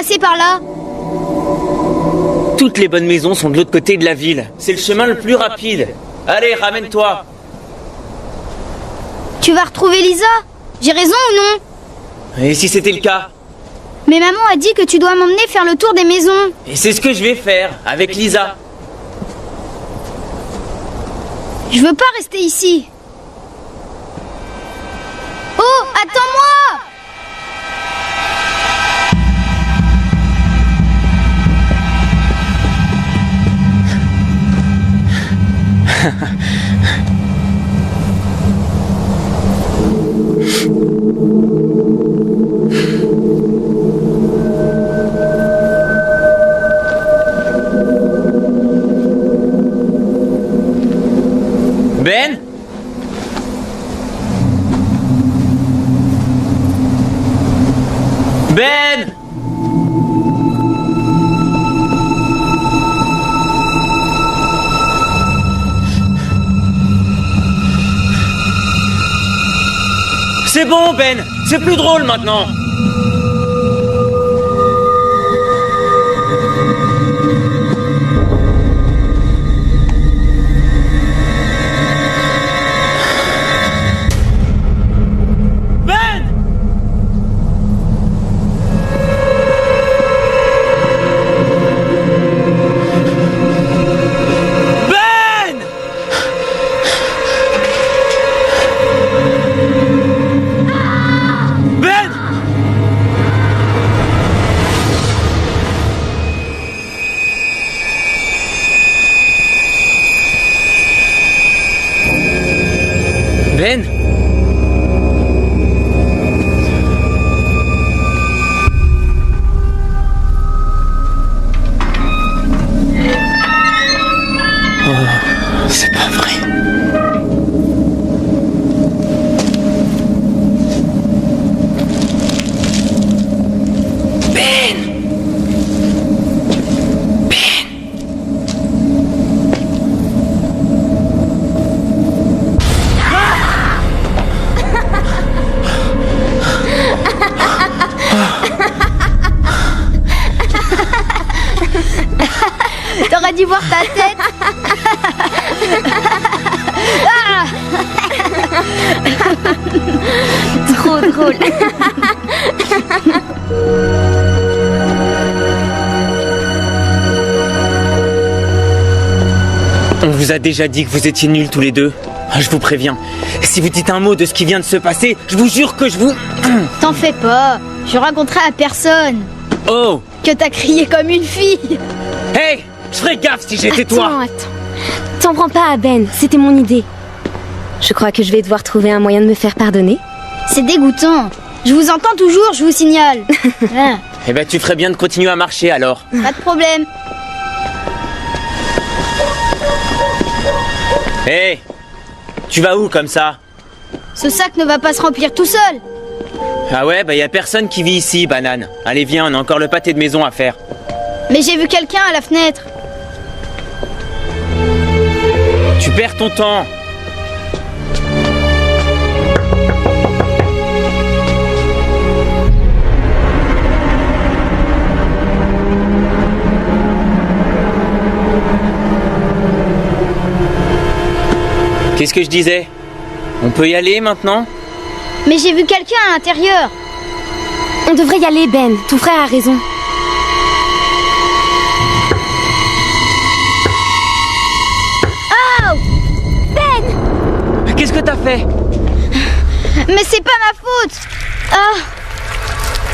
passer par là. Toutes les bonnes maisons sont de l'autre côté de la ville. C'est le chemin le plus rapide. Allez, ramène-toi. Tu vas retrouver Lisa? J'ai raison ou non? Et si c'était le cas? Mais maman a dit que tu dois m'emmener faire le tour des maisons. Et c'est ce que je vais faire, avec Lisa. Je veux pas rester ici. Oh, attends-moi! Ben? Ben? C'est bon, Ben. C'est plus drôle maintenant. Ben! Ben! Ben! Ben? Oh, c'est pas vrai. Ben! T'aurais dû voir ta tête. Ah! Trop drôle. On vous a déjà dit que vous étiez nuls tous les deux. Je vous préviens, si vous dites un mot de ce qui vient de se passer, je vous jure que je vous... T'en fais pas. Je raconterai à personne Oh! que t'as crié comme une fille. Hey! Je ferais gaffe si j'étais toi! Attends. T'en prends pas à Ben, c'était mon idée. Je crois que je vais devoir trouver un moyen de me faire pardonner. C'est dégoûtant. Je vous entends toujours, je vous signale. Ah, Eh ben tu ferais bien de continuer à marcher alors. pas de problème. Hey! Tu vas où comme ça? Ce sac ne va pas se remplir tout seul. Ah ouais, bah y a personne qui vit ici, banane. Allez viens, on a encore le pâté de maison à faire. Mais j'ai vu quelqu'un à la fenêtre. Tu perds ton temps. Qu'est-ce que je disais? On peut y aller maintenant? Mais j'ai vu quelqu'un à l'intérieur. On devrait y aller, Ben. Ton frère a raison. Qu'est-ce que t'as fait? Mais c'est pas ma faute. Ah,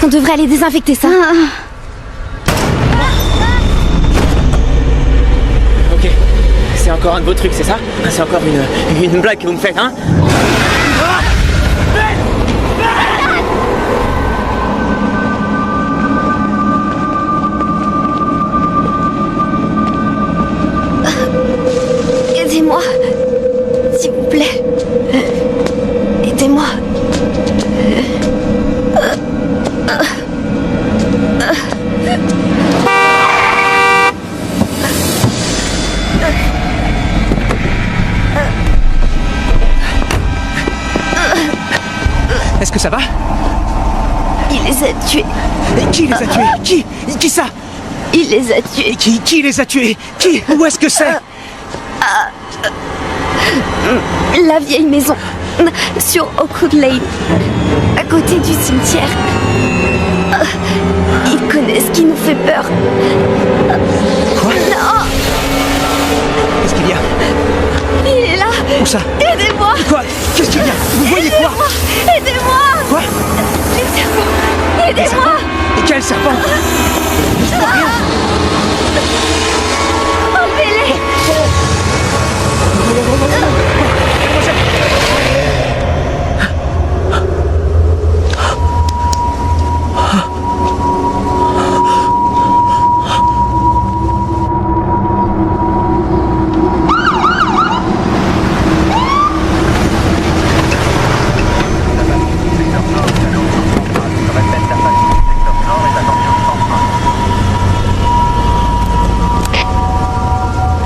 On devrait aller désinfecter ça. Ok. C'est encore un de vos trucs, c'est ça? C'est encore une blague que vous me faites, hein? Aidez-moi. S'il vous plaît. Aidez-moi. Est-ce que ça va? Il les a tués. Et qui les a tués? Qui ça? Il les a tués. Qui les a tués? Qui? Où est-ce que c'est? La vieille maison. Sur Oakwood Lane. À côté du cimetière. Ils connaissent qui nous fait peur. Quoi? Non! Qu'est-ce qu'il y a? Il est là! Où ça? Aidez-moi! Quoi? Qu'est-ce qu'il y a? Vous voyez quoi? Aidez-moi! Quoi? Les serpents! Aidez-moi! Et quel serpent? Je vois rien. Enlevez-les!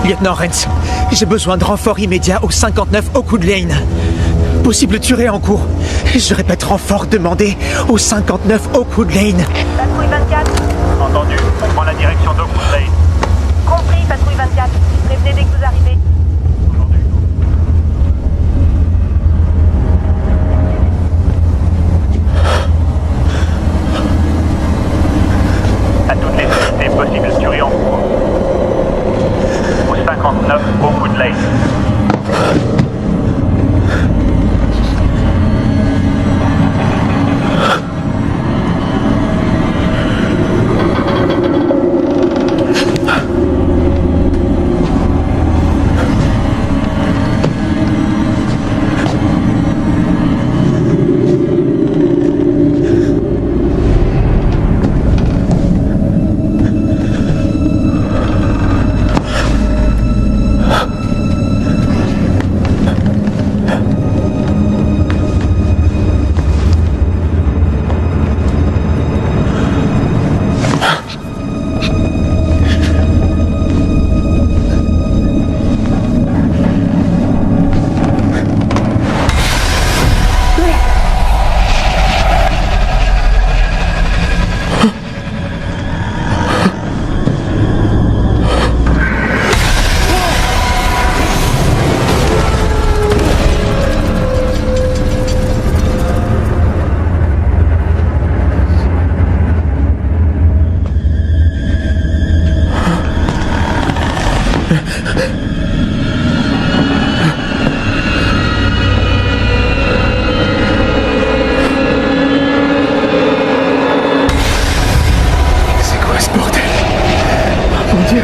Lieutenant Rance, j'ai besoin de renfort immédiat au 59 Oakwood Lane. Possible tuerie en cours. Je répète, renfort demandé au 59 Oakwood Lane. Patrouille 24. Entendu, on prend la direction d'Oakwood Lane. Compris, patrouille 24. Prévenez dès que vous arrivez. À toutes les unités, possible tuerie en cours. Au 59 Oakwood Lane. C'est quoi ce bordel? Oh mon Dieu!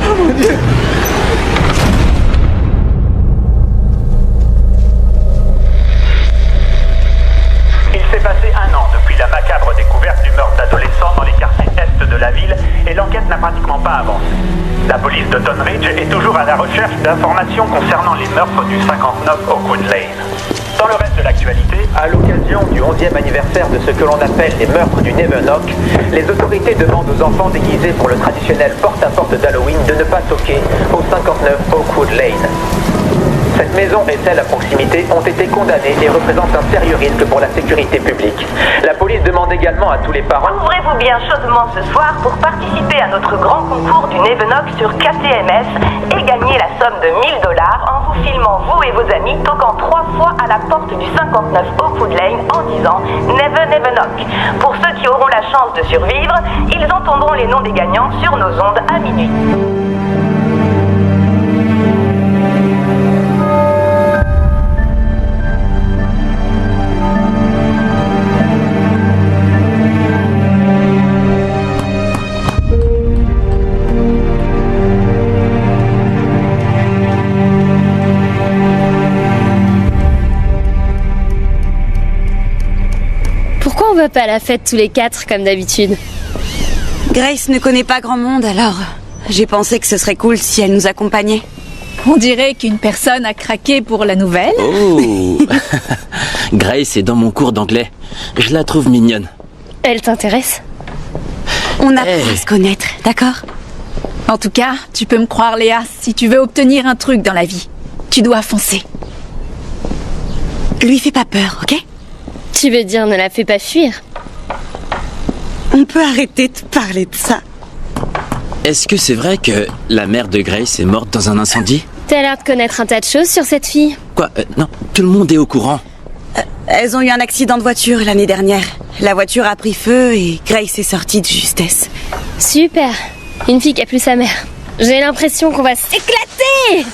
Oh mon Dieu! Il s'est passé un an depuis la macabre découverte du meurtre d'adolescents dans les quartiers est de la ville et l'enquête n'a pratiquement pas avancé. La police de Tonbridge est toujours à la recherche d'informations concernant les meurtres du 59 Oakwood Lane. Dans le reste de l'actualité, à l'occasion du 11e anniversaire de ce que l'on appelle les meurtres du Nevenhock, les autorités demandent aux enfants déguisés pour le traditionnel porte-à-porte d'Halloween de ne pas toquer au 59 Oakwood Lane. Cette maison et celle à proximité ont été condamnées et représentent un sérieux risque pour la sécurité publique. La police demande également à tous les parents... Ouvrez-vous bien chaudement ce soir pour participer à notre grand concours du Nevenhock sur KTMS et gagner la somme de $1000 en vous filmant vous et vos amis toquant 3 fois à la porte du 59 Oakwood Lane en disant Nevenhock. Pour ceux qui auront la chance de survivre, ils entendront les noms des gagnants sur nos ondes à minuit. Pourquoi on va pas à la fête tous les 4 comme d'habitude? Grace ne connaît pas grand monde, alors j'ai pensé que ce serait cool si elle nous accompagnait. On dirait qu'une personne a craqué pour la nouvelle. Oh Grace est dans mon cours d'anglais. Je la trouve mignonne. Elle t'intéresse? On apprend à se connaître, d'accord? En tout cas, tu peux me croire, Léa, si tu veux obtenir un truc dans la vie, tu dois foncer. Lui fais pas peur, ok? Tu veux dire ne la fais pas fuir? On peut arrêter de parler de ça. Est-ce que c'est vrai que la mère de Grace est morte dans un incendie? T'as l'air de connaître un tas de choses sur cette fille. Quoi? Non, tout le monde est au courant. Elles ont eu un accident de voiture l'année dernière. La voiture a pris feu et Grace est sortie de justesse. Super. Une fille qui a plus sa mère. J'ai l'impression qu'on va s'éclater.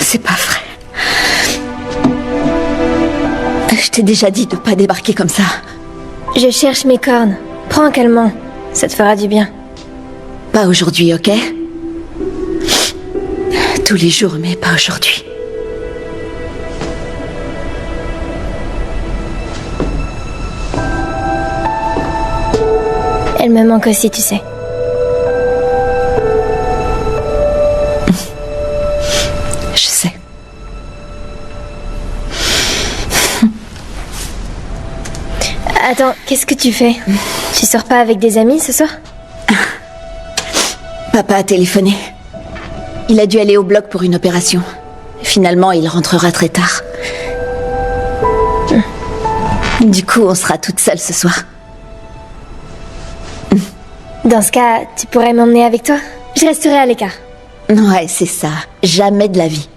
C'est pas vrai. Je t'ai déjà dit de pas débarquer comme ça. Je cherche mes cornes. Prends un calmant. Ça te fera du bien. Pas aujourd'hui, ok? Tous les jours, mais pas aujourd'hui. Elle me manque aussi, tu sais. Je sais. Attends, qu'est-ce que tu fais? Tu sors pas avec des amis ce soir? Papa a téléphoné. Il a dû aller au bloc pour une opération. Finalement, il rentrera très tard. Du coup, on sera toutes seules ce soir. Dans ce cas, tu pourrais m'emmener avec toi? Je resterai à l'écart. Ouais, c'est ça. Jamais de la vie.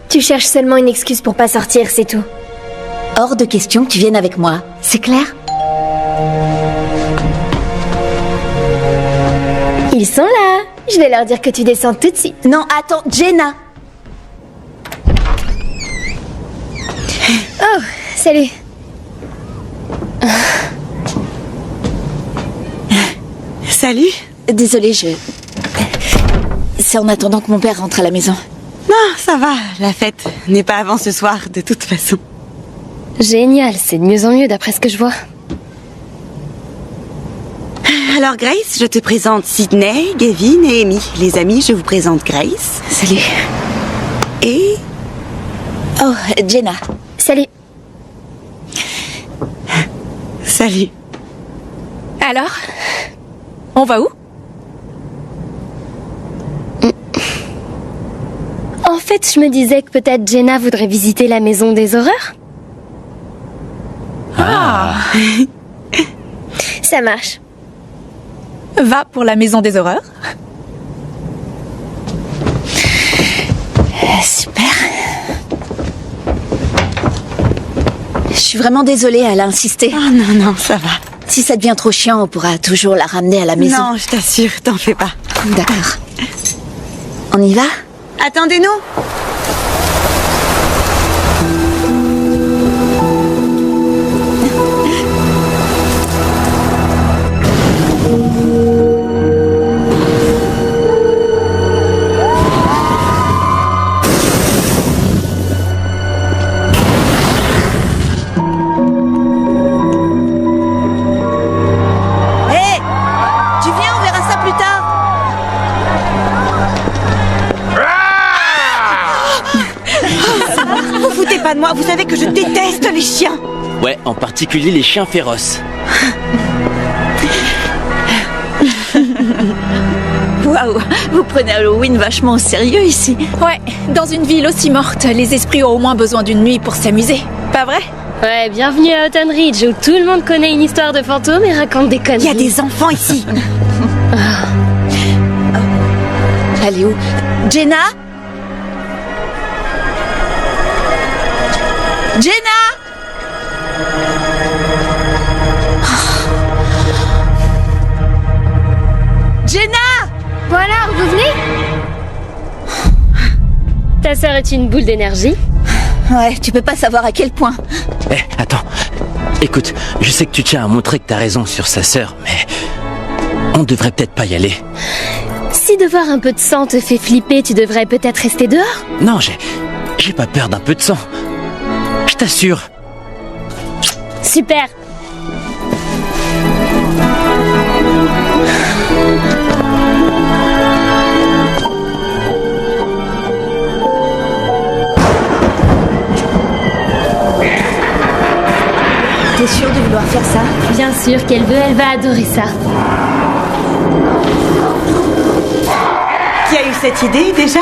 Tu cherches seulement une excuse pour pas sortir, c'est tout. Hors de question que tu viennes avec moi. C'est clair? Ils sont là. Je vais leur dire que tu descends tout de suite. Non, attends, Jenna. Oh, salut. Salut. Désolée, c'est en attendant que mon père rentre à la maison. Non, ça va. La fête n'est pas avant ce soir, de toute façon. Génial, c'est de mieux en mieux d'après ce que je vois. Alors Grace, je te présente Sydney, Gavin et Amy. Les amis, je vous présente Grace. Salut. Et... Oh, Jenna. Salut. Salut. Alors, on va où? En fait, je me disais que peut-être Jenna voudrait visiter la maison des horreurs. Ah. Ça marche. Va pour la maison des horreurs. Super. Je suis vraiment désolée, elle a insisté. Oh non, non, ça va. Si ça devient trop chiant, on pourra toujours la ramener à la maison. Non, je t'assure, t'en fais pas. D'accord. On y va? Attendez-nous. Pas de moi, vous savez que je déteste les chiens. Ouais, en particulier les chiens féroces. Waouh, vous prenez Halloween vachement au sérieux ici. Ouais, dans une ville aussi morte, les esprits ont au moins besoin d'une nuit pour s'amuser. Pas vrai? Ouais, bienvenue à Autumn Ridge où tout le monde connaît une histoire de fantômes et raconte des conneries. Il y a des enfants ici. Elle est où? Jenna? Jenna! Jenna! Voilà, vous venez? Ta sœur est une boule d'énergie. Ouais, tu peux pas savoir à quel point. Attends. Écoute, je sais que tu tiens à montrer que t'as raison sur sa sœur, mais... on devrait peut-être pas y aller. Si de voir un peu de sang te fait flipper, tu devrais peut-être rester dehors? Non, j'ai pas peur d'un peu de sang. Je t'assure. Super. T'es sûre de vouloir faire ça? Bien sûr qu'elle veut, elle va adorer ça. Qui a eu cette idée déjà?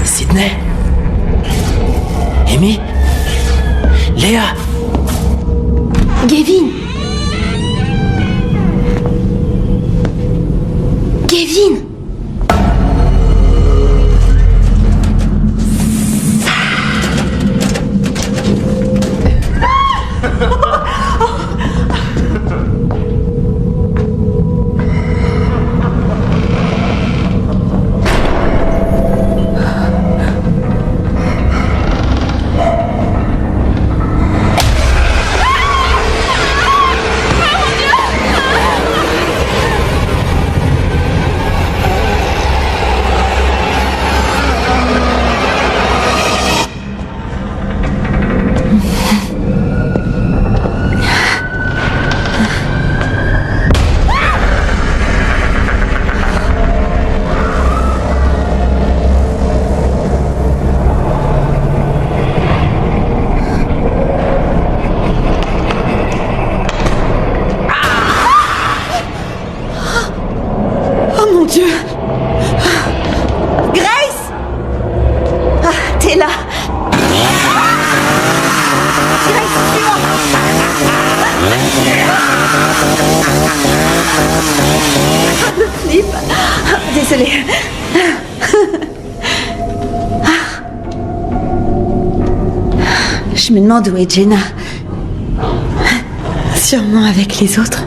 Sydney? Amy? Léa? Gavin! Gavin! Désolée. Je me demande où est Jenna. Sûrement avec les autres.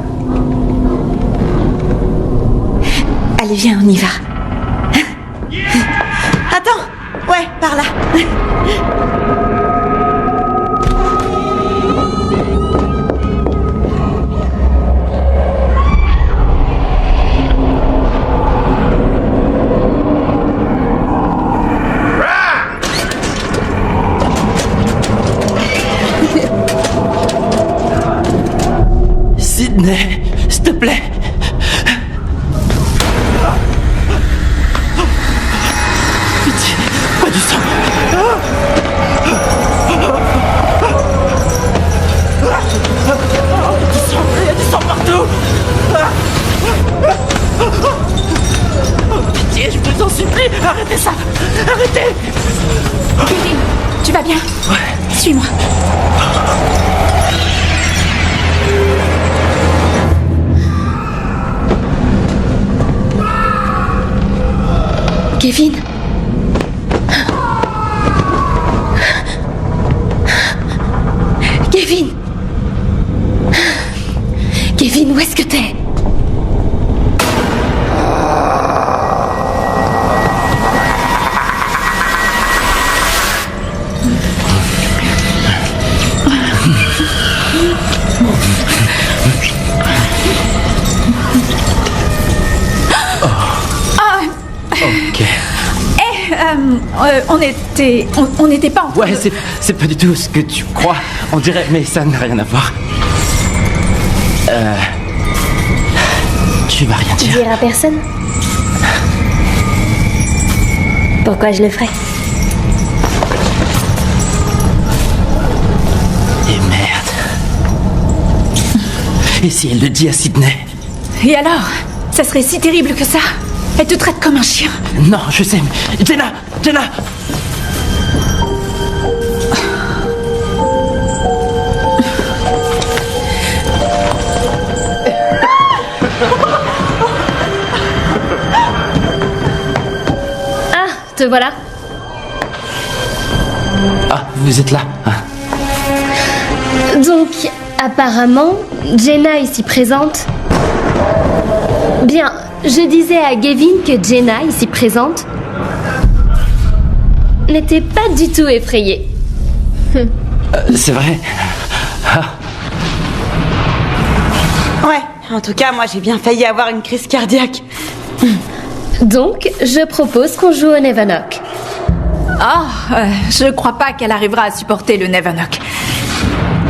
Allez, viens, on y va. Attends! Ouais, par là. Sydney, s'il te plaît. Pitié, pas du sang. Il y a du sang partout. Pitié, je vous en supplie, arrêtez ça. Arrêtez. Kevin, tu vas bien? Ouais. Suis-moi. Kevin? Kevin? Kevin, où est-ce que t'es? On n'était pas en... Ouais, c'est pas du tout ce que tu crois. On dirait, mais ça n'a rien à voir. Tu vas rien dire. Dire à personne? Pourquoi je le ferais? Et merde. Et si elle le dit à Sydney? Et alors? Ça serait si terrible que ça? Elle te traite comme un chien. Non, je sais, mais... Jenna! Jenna! voilà. Ah, vous êtes là. Donc, apparemment, Jenna ici présente... Bien, je disais à Gavin que Jenna ici présente n'était pas du tout effrayée. C'est vrai. Ouais, en tout cas, moi j'ai bien failli avoir une crise cardiaque. Donc, je propose qu'on joue au Nevanok. Je crois pas qu'elle arrivera à supporter le Nevanok.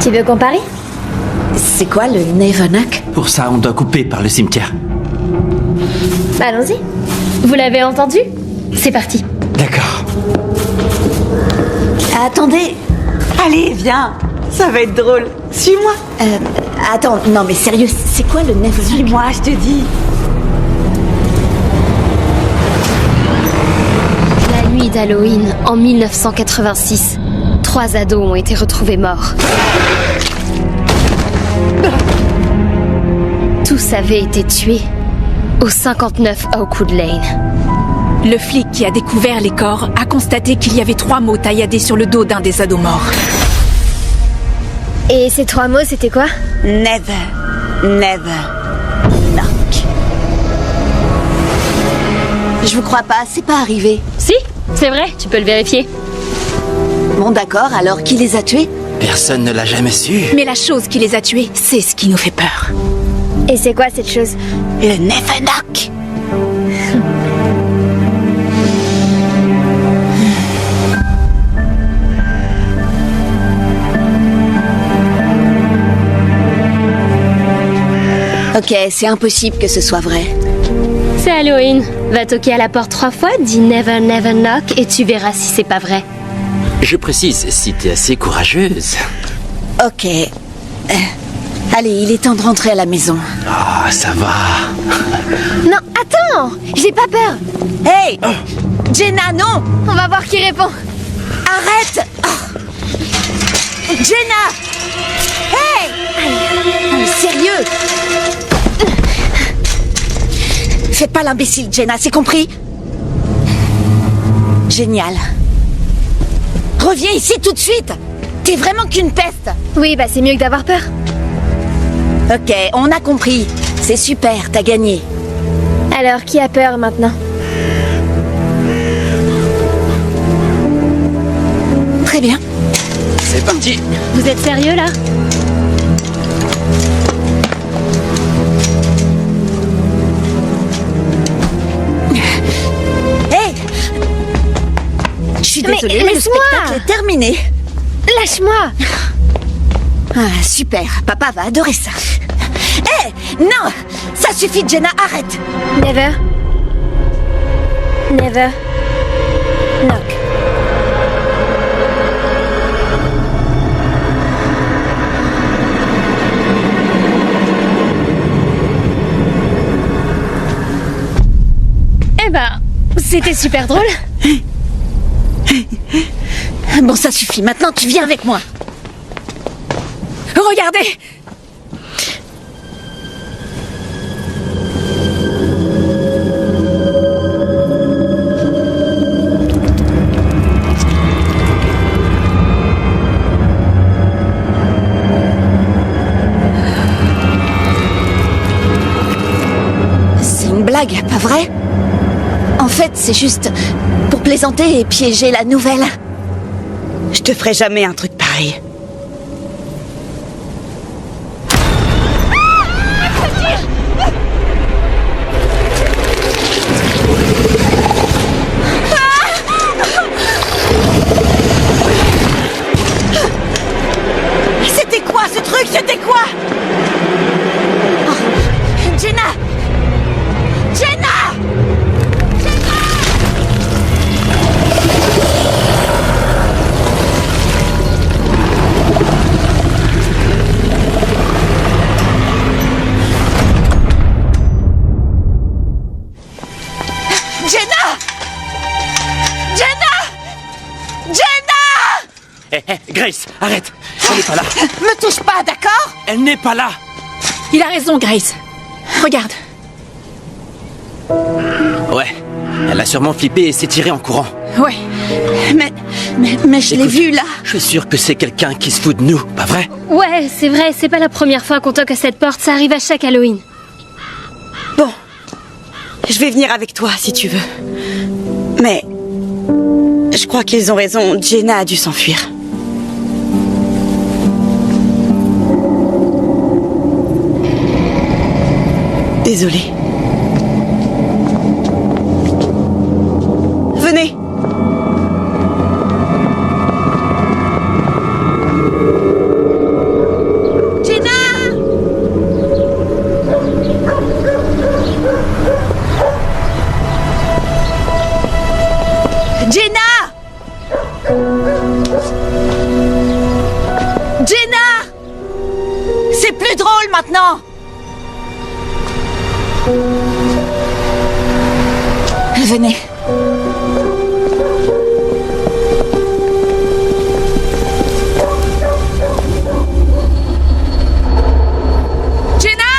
Tu veux qu'on parie? C'est quoi le Nevanok? Pour ça, on doit couper par le cimetière. Allons-y. Vous l'avez entendu? C'est parti. D'accord. Attendez. Allez, viens. Ça va être drôle. Suis-moi. Attends, non mais sérieux, c'est quoi le Nevanok? Suis-moi, je te dis. La nuit d'Halloween, en 1986, 3 ados ont été retrouvés morts. Tous avaient été tués au 59 Oakwood Lane. Le flic qui a découvert les corps a constaté qu'il y avait 3 mots tailladés sur le dos d'un des ados morts. Et ces 3 mots, c'était quoi? Never knock. Je vous crois pas, c'est pas arrivé. Si, c'est vrai, tu peux le vérifier. Bon d'accord, alors qui les a tués? Personne ne l'a jamais su. Mais la chose qui les a tués, c'est ce qui nous fait peur. Et c'est quoi cette chose? Le Nevanok. Ok, c'est impossible que ce soit vrai. C'est Halloween. Va toquer à la porte 3 fois, dis never never knock et tu verras si c'est pas vrai. Je précise, si t'es assez courageuse. Ok. Allez, il est temps de rentrer à la maison. Ah, ça va. Non, attends! J'ai pas peur! Hey Jenna, non! On va voir qui répond. Arrête! Jenna! Hey! Sérieux? Fais pas l'imbécile, Jenna, c'est compris? Génial. Reviens ici tout de suite! T'es vraiment qu'une peste! Oui, bah c'est mieux que d'avoir peur. Ok, on a compris. C'est super, t'as gagné. Alors, qui a peur maintenant? Très bien. C'est parti. Vous êtes sérieux là? Hey! Je suis désolée, mais le spectacle est terminé. Lâche-moi! Ah, super, papa va adorer ça. Hé! Non! Ça suffit, Jenna, arrête! Never. Never. Knock. Eh ben, c'était super drôle. Bon, ça suffit, maintenant tu viens avec moi. Regardez! C'est une blague, pas vrai? En fait, c'est juste pour plaisanter et piéger la nouvelle. Je te ferai jamais un truc pareil. C'était quoi ce truc? C'était quoi? Oh, Jenna! Jenna! Grace, arrête. Elle n'est pas là. Me touche pas, d'accord? Elle n'est pas là. Il a raison, Grace. Regarde. Ouais, elle a sûrement flippé et s'est tirée en courant. Ouais. Mais je l'ai Écoute, vu là. Je suis sûr que c'est quelqu'un qui se fout de nous, pas vrai? Ouais, c'est vrai, c'est pas la première fois qu'on toque à cette porte, ça arrive à chaque Halloween. Bon, je vais venir avec toi si tu veux. Mais je crois qu'ils ont raison, Jenna a dû s'enfuir. Désolée. Venez. Jenna! C'est plus drôle maintenant! Venez. Jenna!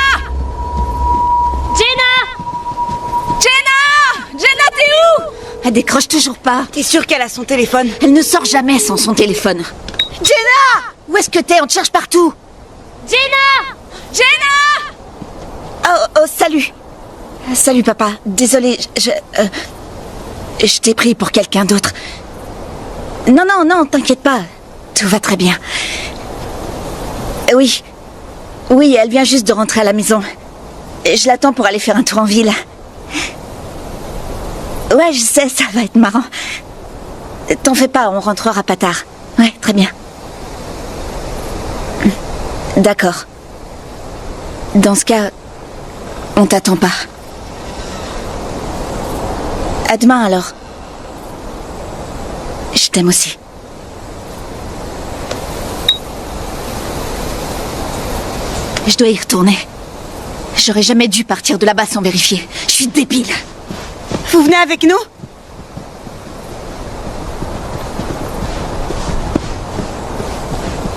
Jenna, t'es où? Elle décroche toujours pas. T'es sûre qu'elle a son téléphone? Elle ne sort jamais sans son téléphone. Jenna! Où est-ce que t'es? On te cherche partout. Jenna! Oh, salut. Salut, papa. Désolée, je t'ai pris pour quelqu'un d'autre. Non, t'inquiète pas. Tout va très bien. Oui, elle vient juste de rentrer à la maison. Je l'attends pour aller faire un tour en ville. Ouais, je sais, ça va être marrant. T'en fais pas, on rentrera pas tard. Ouais, très bien. D'accord. Dans ce cas, on t'attend pas. À demain alors. Je t'aime aussi. Je dois y retourner. J'aurais jamais dû partir de là-bas sans vérifier. Je suis débile. Vous venez avec nous?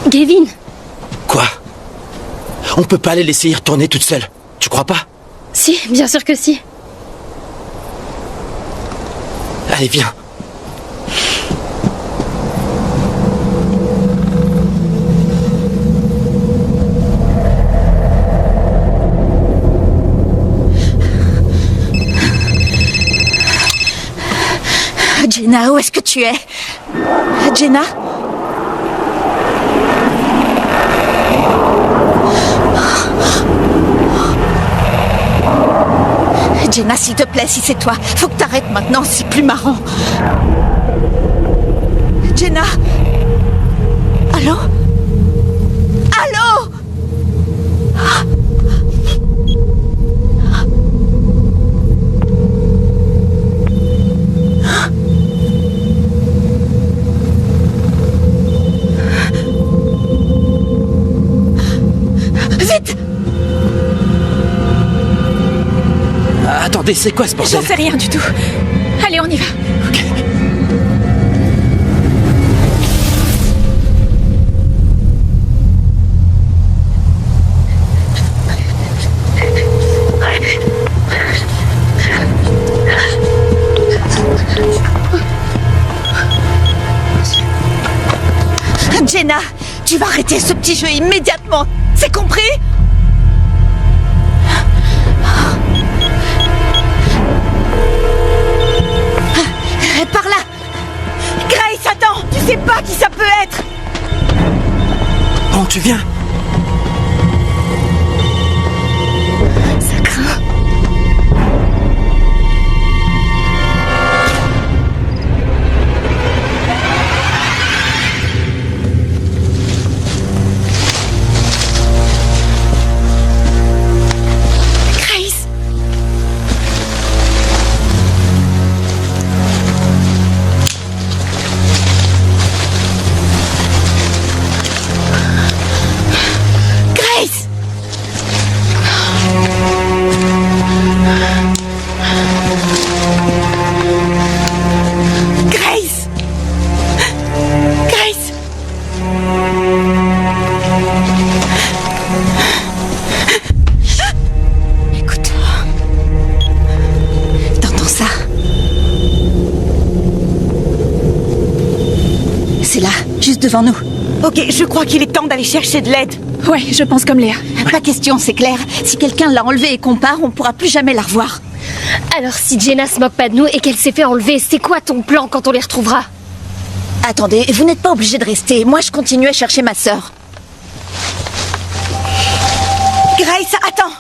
Gavin! Quoi? On peut pas les laisser y retourner toute seule. Tu crois pas? Si, bien sûr que si. Allez, viens. Jenna, où est-ce que tu es? Jenna? Jenna, s'il te plaît, si c'est toi, faut que t'arrêtes maintenant, c'est plus marrant. Jenna? Allô? Allô? Vite! Attendez, c'est quoi ce bordel? J'en sais rien du tout. Allez, on y va. Ok. Jenna, tu vas arrêter ce petit jeu immédiatement. C'est compris? Par là! Grace, attends! Tu sais pas qui ça peut être! Bon, tu viens. Ça craint. Grace! Grace! devant nous. Ok, je crois qu'il est temps d'aller chercher de l'aide. Ouais, je pense comme Léa. Pas question, c'est clair. Si quelqu'un l'a enlevée et qu'on part, on pourra plus jamais la revoir. Alors si Jenna se moque pas de nous et qu'elle s'est fait enlever, c'est quoi ton plan quand on les retrouvera? Attendez, vous n'êtes pas obligés de rester. Moi, je continue à chercher ma sœur. Grace, attends!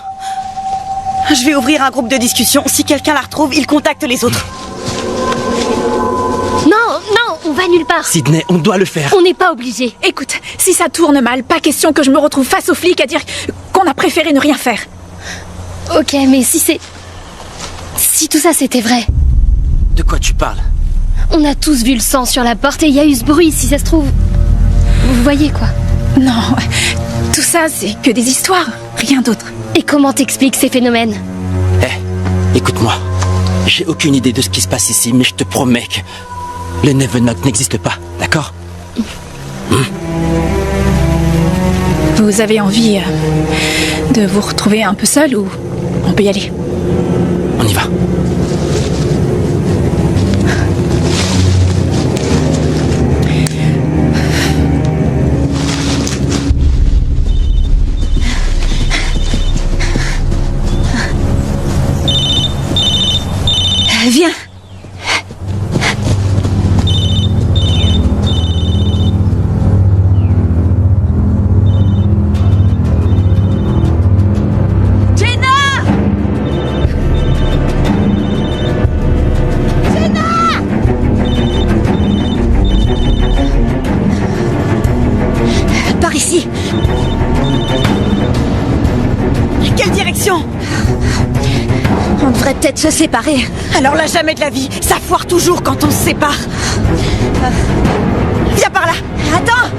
Je vais ouvrir un groupe de discussion. Si quelqu'un la retrouve, il contacte les autres. Non, on va nulle part. Sydney, on doit le faire. On n'est pas obligé. Écoute, si ça tourne mal, pas question que je me retrouve face aux flics à dire qu'on a préféré ne rien faire. Ok, mais si tout ça c'était vrai, De quoi tu parles? on a tous vu le sang sur la porte et il y a eu ce bruit, si ça se trouve. Vous voyez quoi? Non, tout ça c'est que des histoires, rien d'autre. Et comment t'expliques ces phénomènes? Écoute-moi. J'ai aucune idée de ce qui se passe ici, mais je te promets que le Nevenok n'existe pas, d'accord? Vous avez envie de vous retrouver un peu seul ou on peut y aller? On y va. Viens. Par ici. Quelle direction? On devrait peut-être se séparer. Alors là, jamais de la vie. Ça foire toujours quand on se sépare. Viens par là. Attends.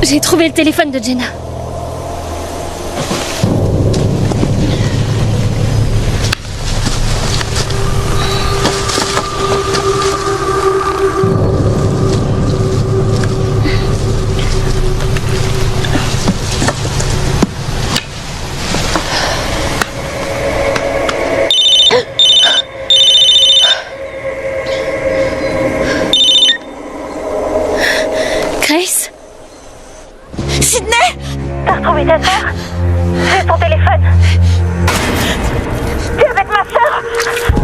J'ai trouvé le téléphone de Jenna. Grace? Sydney! T'as retrouvé ta sœur? J'ai ton téléphone. T'es avec ma sœur?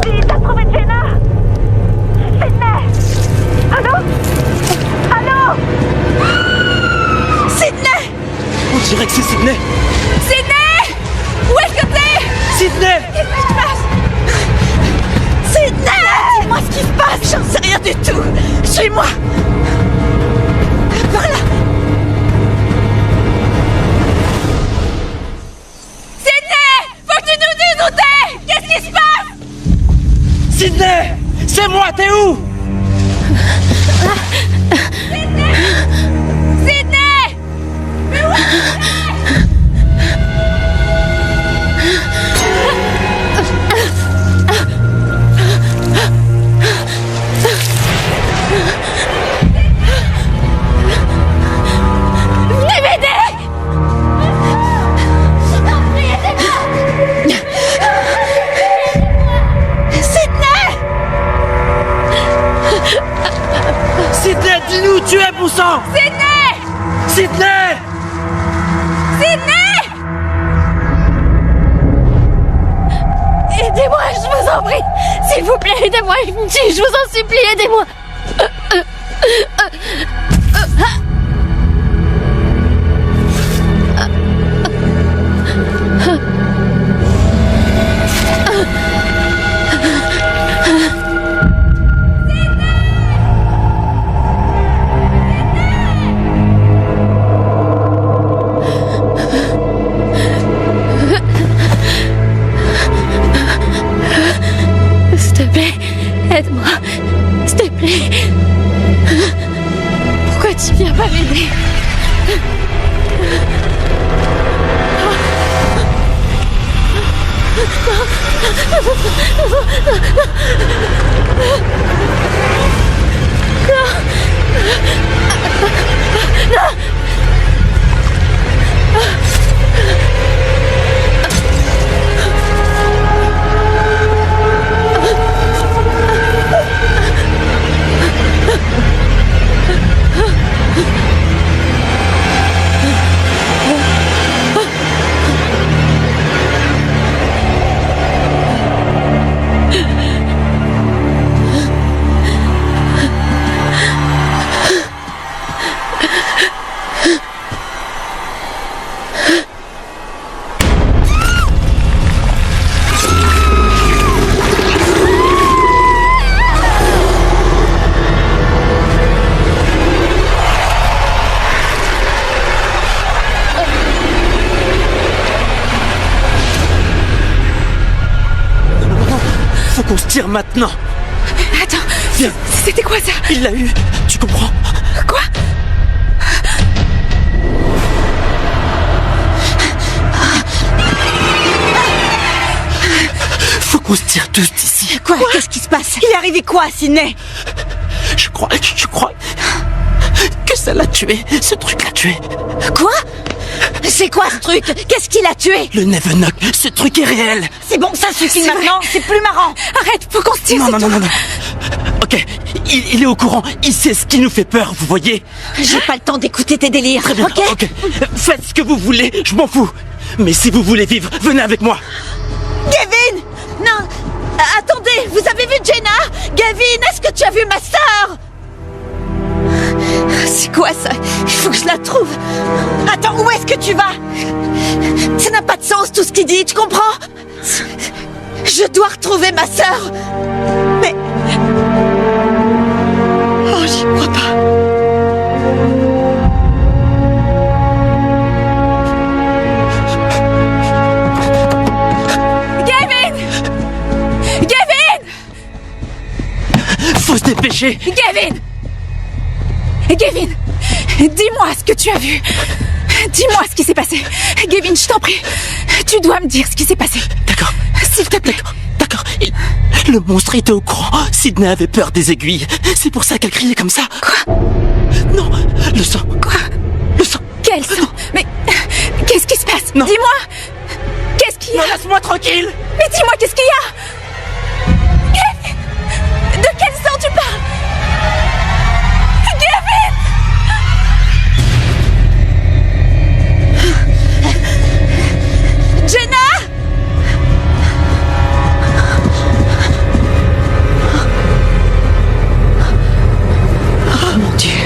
Dis, t'as trouvé Jenna? Sydney! Allô? Allô? Sydney! On dirait que c'est Sydney. Sydney! Où est-ce que t'es? Sydney! Qu'est-ce qui se passe? Sydney! Dis-moi ce qui se passe! J'en sais rien du tout! Suis-moi! Par là! Sydney! C'est moi, t'es où? Sydney! Sydney! Mais où venez m'aider! Sydney, dis-nous, tu vous en prie. S'il vous plaît, aidez-moi. Il me tue, je vous en supplie, aidez-moi. S'il te plaît, aide-moi. S'il te plaît. Pourquoi tu viens pas m'aider? Faut qu'on se tire maintenant. Attends, Viens. C'était quoi ça? Il l'a eu, tu comprends? Quoi? Faut qu'on se tire tous d'ici. Quoi? Qu'est-ce qui se passe? Il est arrivé quoi à Sydney? Je crois que ça l'a tué. Ce truc l'a tué. Quoi? C'est quoi ce truc? Qu'est-ce qui l'a tué? Le Nevenok, ce truc est réel. C'est bon, ça suffit maintenant, c'est plus marrant. Arrête, faut qu'on se tire. Non. Ok, il est au courant, il sait ce qui nous fait peur, vous voyez? J'ai pas le temps d'écouter tes délires, Très bien, ok. Faites ce que vous voulez, je m'en fous. Mais si vous voulez vivre, venez avec moi. Gavin! Non! Attendez, vous avez vu Jenna? Gavin, est-ce que tu as vu ma sœur? C'est quoi ça? Il faut que je la trouve. Attends, où est-ce que tu vas? Ça n'a pas de sens tout ce qu'il dit, tu comprends? Je dois retrouver ma sœur. Mais... Oh, j'y crois pas. Faut se dépêcher. Gavin, dis-moi ce que tu as vu. Dis-moi ce qui s'est passé. Gavin, je t'en prie. Tu dois me dire ce qui s'est passé. D'accord. S'il te plaît. D'accord. Le monstre était au courant. Sydney avait peur des aiguilles. C'est pour ça qu'elle criait comme ça. Quoi? Non, le sang. Quoi? Le sang. Quel sang? Mais qu'est-ce qui se passe? Non. Dis-moi. Qu'est-ce qu'il y a? Non, laisse-moi tranquille. Mais dis-moi, qu'est-ce qu'il y a? Gavin! De quel sang tu parles? Gavin! Jenna! Oh mon Dieu.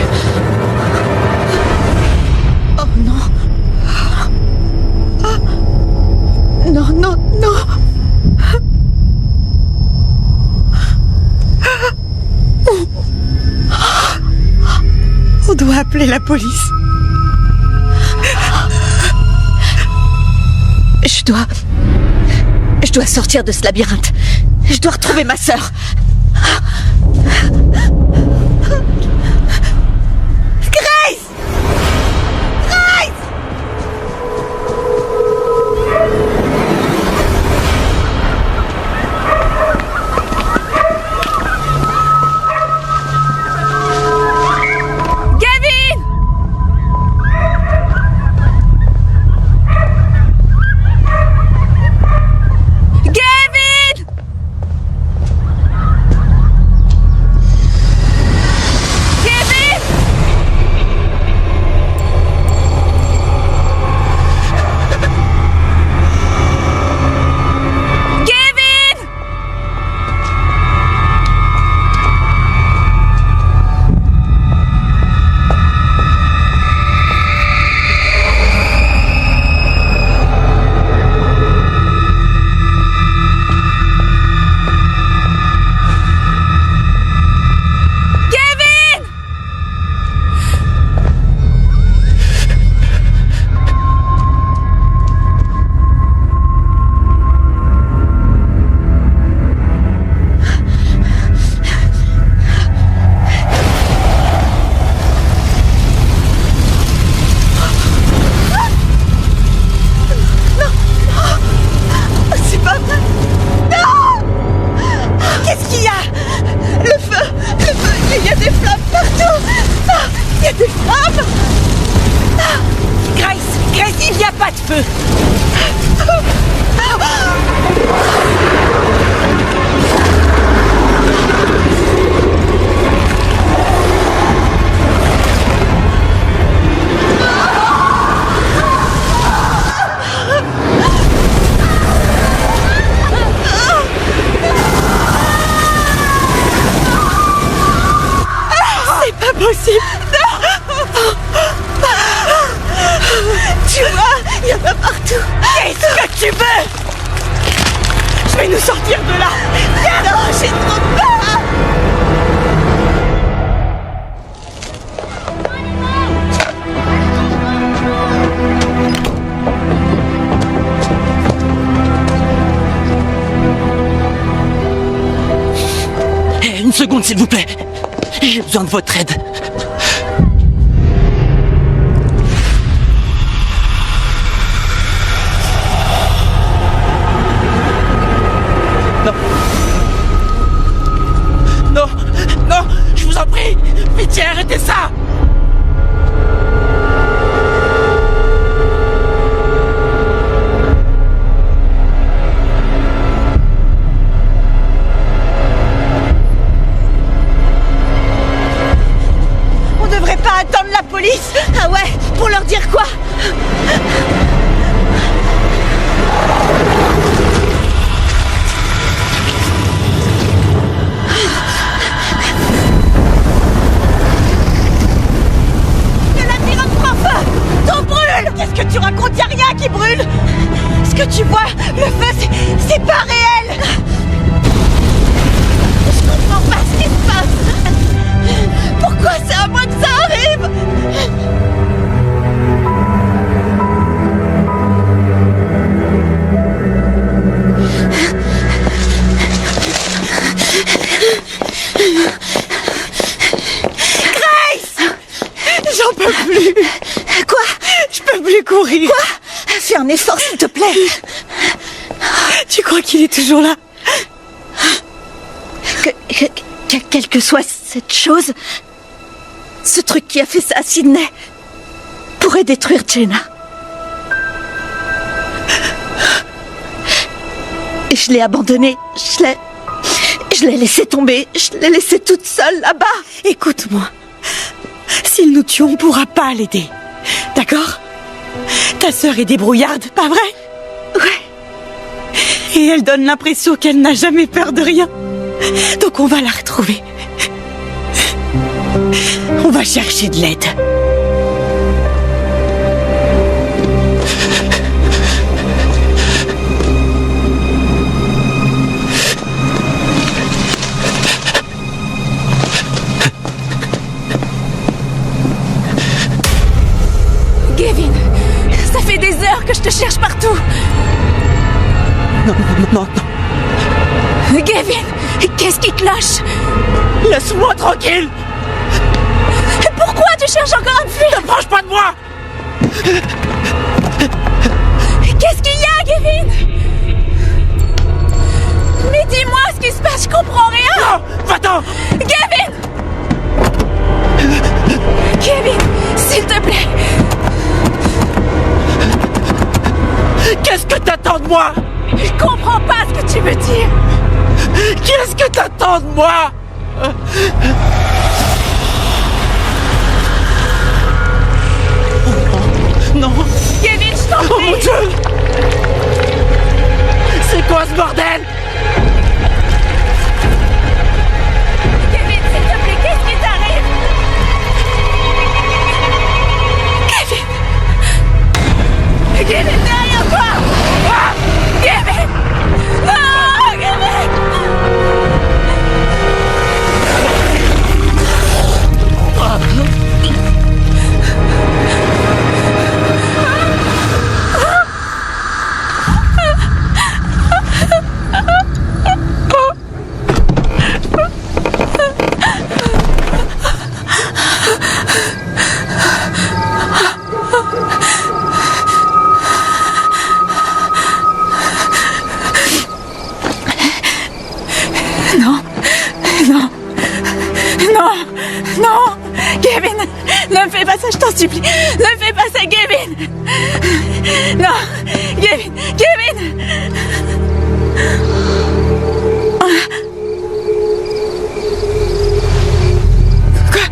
Oh non. Non. On doit appeler la police. Je dois sortir de ce labyrinthe. Je dois retrouver ma sœur. Grace! possible. Non. Tu vois, il y en a partout. Qu'est-ce que tu veux? Je vais nous sortir de là. Non, j'ai trop peur. Une seconde, s'il vous plaît. J'ai besoin de votre aide. Non. Non, non, je vous en prie. Pitié, arrêtez ça. Attendre la police. Ah ouais, pour leur dire quoi? Il y a la prend feu. Tout brûle. Qu'est-ce que tu racontes? Y'a rien qui brûle. Ce que tu vois, le feu, c'est pas réel. Je comprends pas ce qui se passe. Pourquoi c'est à moi que ça arrive? Grace! J'en peux plus. Quoi? Je peux plus courir. Quoi? Fais un effort, s'il te plaît. Tu crois qu'il est toujours là? Quelle que soit cette chose, ce truc qui a fait ça à Sydney pourrait détruire Jenna. Et je l'ai abandonnée, je l'ai laissée tomber, je l'ai laissée toute seule là-bas. Écoute-moi, s'ils nous tuent, on ne pourra pas l'aider, d'accord? Ta sœur est débrouillarde, pas vrai? Ouais. Et elle donne l'impression qu'elle n'a jamais peur de rien. Donc on va la retrouver. On va chercher de l'aide. Gavin, ça fait des heures que je te cherche partout. Non, non, non, non. Gavin, qu'est-ce qui cloche? Laisse-moi tranquille. Pourquoi tu cherches encore à me fuir? T'approches pas de moi. Qu'est-ce qu'il y a, Gavin? Mais dis-moi ce qui se passe, je comprends rien. Non, va-t'en. Gavin! Gavin, s'il te plaît. Qu'est-ce que t'attends de moi? Je comprends pas ce que tu veux dire. Qu'est-ce que t'attends de moi? Non. Gavin, je t'en prie. Oh mon Dieu! C'est quoi ce bordel? Gavin, s'il te plaît, qu'est-ce qui t'arrive? Gavin! Gavin, derrière toi! Ah! Gavin! Non, Gavin! Non! Gavin! Ne me fais pas ça, je t'en supplie! Ne me fais pas ça, Gavin! Non! Gavin! Gavin! Quoi?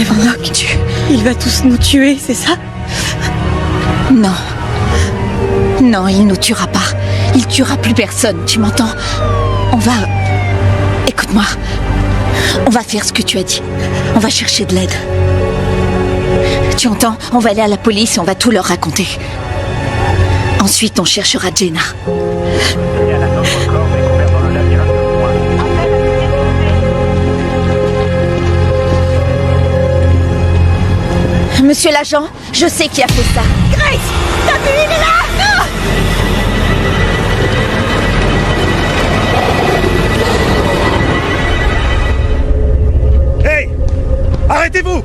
Nevenok, il va tous nous tuer, c'est ça? Non. Non, il nous tuera pas. Il tuera plus personne, tu m'entends? On va... Écoute-moi. On va faire ce que tu as dit. On va chercher de l'aide. Tu entends? On va aller à la police et on va tout leur raconter. Ensuite, on cherchera Jenna. Monsieur l'agent, je sais qui a fait ça. Grace! T'as vu, il est là! Non! Hey! Arrêtez-vous!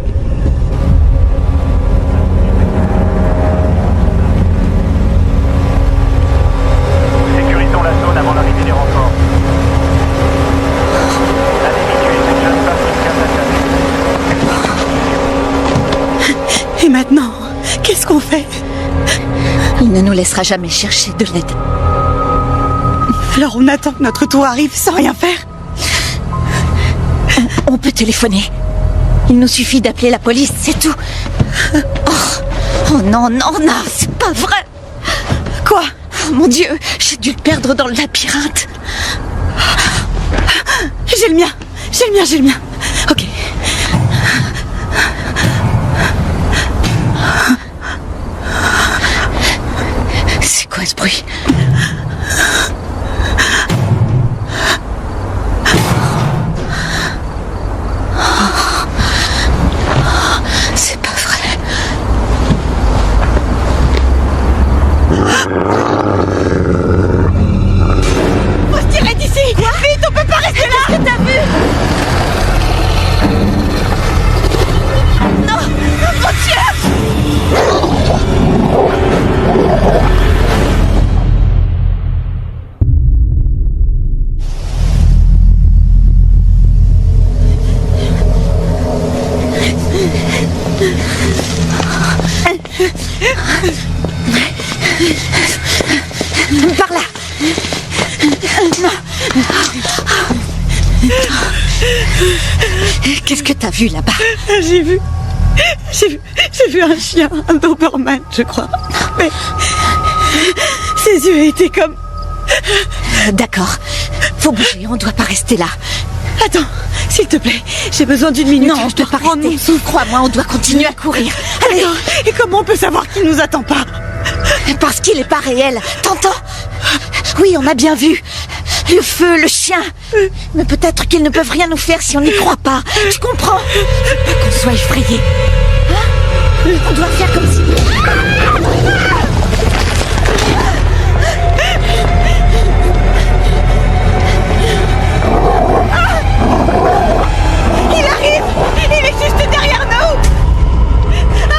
Sécurisons la zone avant l'arrivée des renforts. L'individu est une jeune femme d'une quinzaine d'années. Et maintenant, qu'est-ce qu'on fait? Il ne nous laissera jamais chercher de l'aide. Alors on attend que notre tour arrive sans rien faire? On peut téléphoner. Il nous suffit d'appeler la police, c'est tout. Oh non, non, non, c'est pas vrai. Quoi? Oh, mon Dieu, j'ai dû le perdre dans le labyrinthe. J'ai le mien. Ok. C'est quoi ce bruit? C'est pas vrai. Faut se tirer d'ici. Vite, on peut pas rester là. Qu'est-ce que t'as vu? Non, mon Dieu! Par là. Qu'est-ce que t'as vu là-bas? J'ai vu un chien, un Doberman, je crois. Mais ses yeux étaient comme... D'accord. Faut bouger, on doit pas rester là. Attends, s'il te plaît, j'ai besoin d'une minute. Non, on doit pas prendre mon rester. souffle. Crois-moi, on doit continuer à courir. Allez. D'accord. Et comment on peut savoir qu'il nous attend pas? Parce qu'il est pas réel. T'entends? Oui, on a bien vu. Le feu, le chien. Mais peut-être qu'ils ne peuvent rien nous faire si on n'y croit pas. Tu comprends? Faut pas qu'on soit effrayés. Hein? On doit faire comme si... Il arrive! Il est juste derrière nous!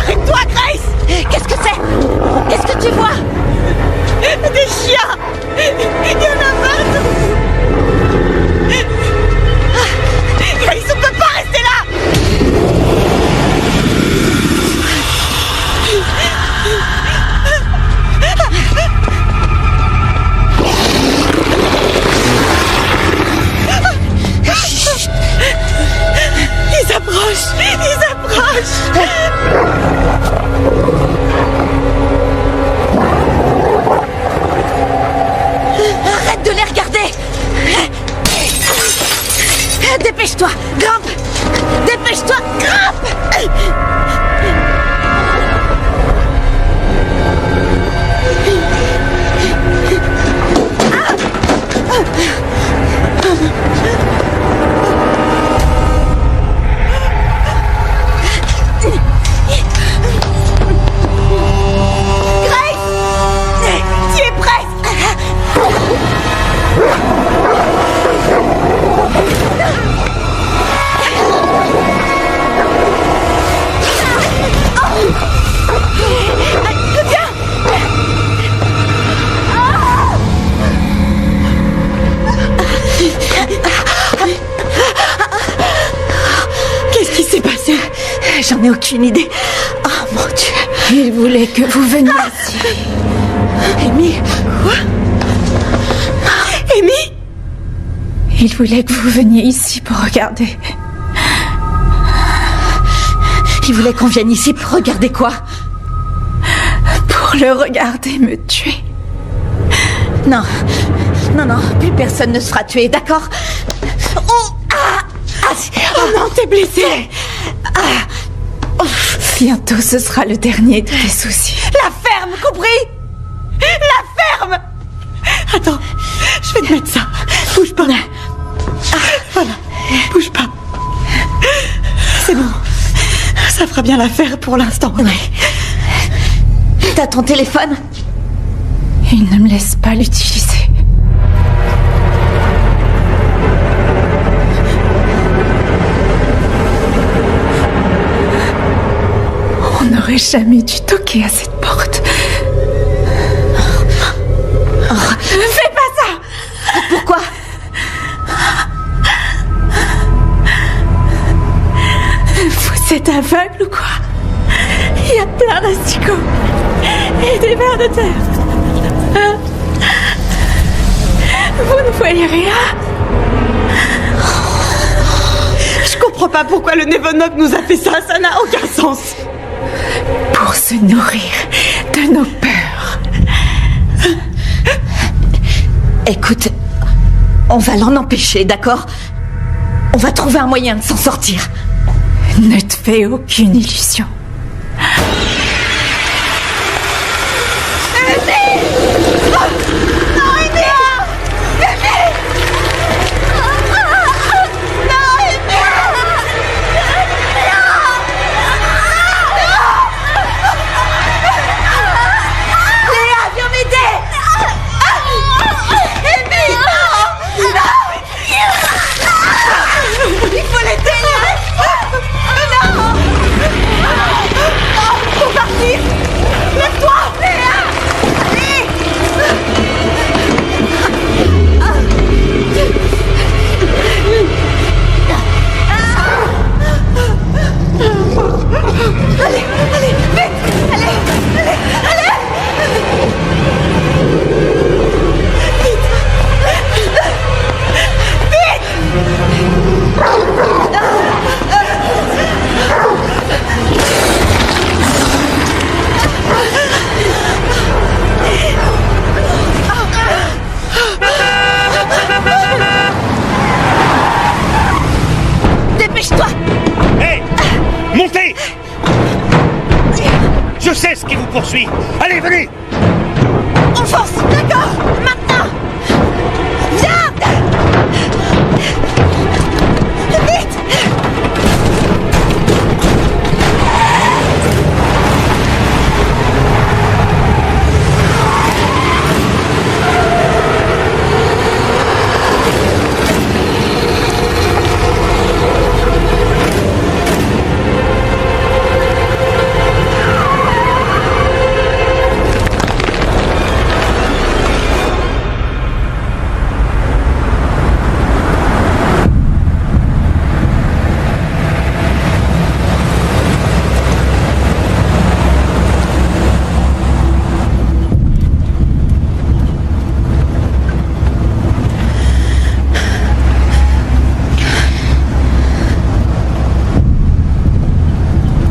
Arrête-toi, Grace! Qu'est-ce que c'est? Qu'est-ce que tu vois? Des chiens! Il y en a partout! Grace, on peut pas rester là! Ils approchent! Arrête de les regarder! Dépêche-toi! Grimpe! Dépêche-toi! Grimpe! Tu es presque! Qu'est-ce qui s'est passé? J'en ai aucune idée. Oh mon Dieu. Il voulait que vous veniez ici. Amy? Quoi? Amy? Il voulait que vous veniez ici pour regarder. Il voulait qu'on vienne ici pour regarder quoi? Pour le regarder me tuer. Non, non, plus personne ne se fera tuer, d'accord? Oh non, t'es blessée. Bientôt, ce sera le dernier de tes soucis. La ferme, compris? La ferme! Attends, je vais te mettre ça. Bouge pas. Voilà, bouge pas. C'est bon. Ça fera bien l'affaire pour l'instant. Ouais. T'as ton téléphone? Il ne me laisse pas l'utiliser. On n'aurait jamais dû toquer à cette porte. Fais pas ça! Pourquoi? Vous êtes aveugle ou quoi? Il y a plein d'asticots et des vers de terre. Vous ne voyez rien? Je comprends pas pourquoi le Nevonok nous a fait ça, ça n'a aucun sens. Pour se nourrir de nos peurs. Écoute, on va l'en empêcher, d'accord? On va trouver un moyen de s'en sortir. Ne te fais aucune illusion. Dépêche-toi! Hé! Montez! Je sais ce qui vous poursuit! Allez, venez! On fonce, d'accord? Maintenant! Viens! Vite!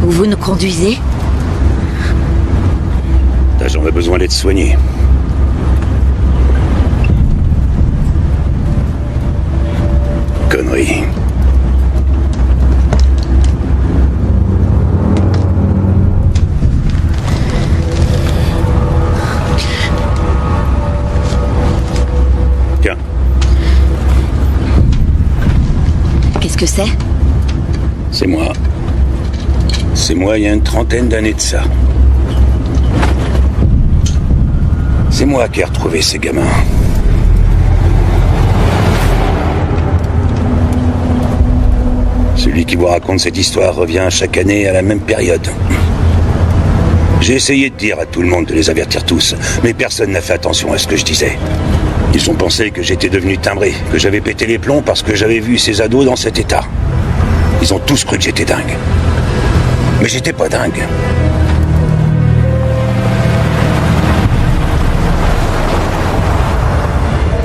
Vous nous conduisez? Ta jambe a besoin d'être soignée. Connerie. Tiens. Qu'est-ce que c'est? C'est moi. C'est moi il y a une trentaine d'années de ça. C'est moi qui ai retrouvé ces gamins. Celui qui vous raconte cette histoire revient chaque année à la même période. J'ai essayé de dire à tout le monde de les avertir tous, mais personne n'a fait attention à ce que je disais. Ils ont pensé que j'étais devenu timbré, que j'avais pété les plombs parce que j'avais vu ces ados dans cet état. Ils ont tous cru que j'étais dingue. Mais j'étais pas dingue.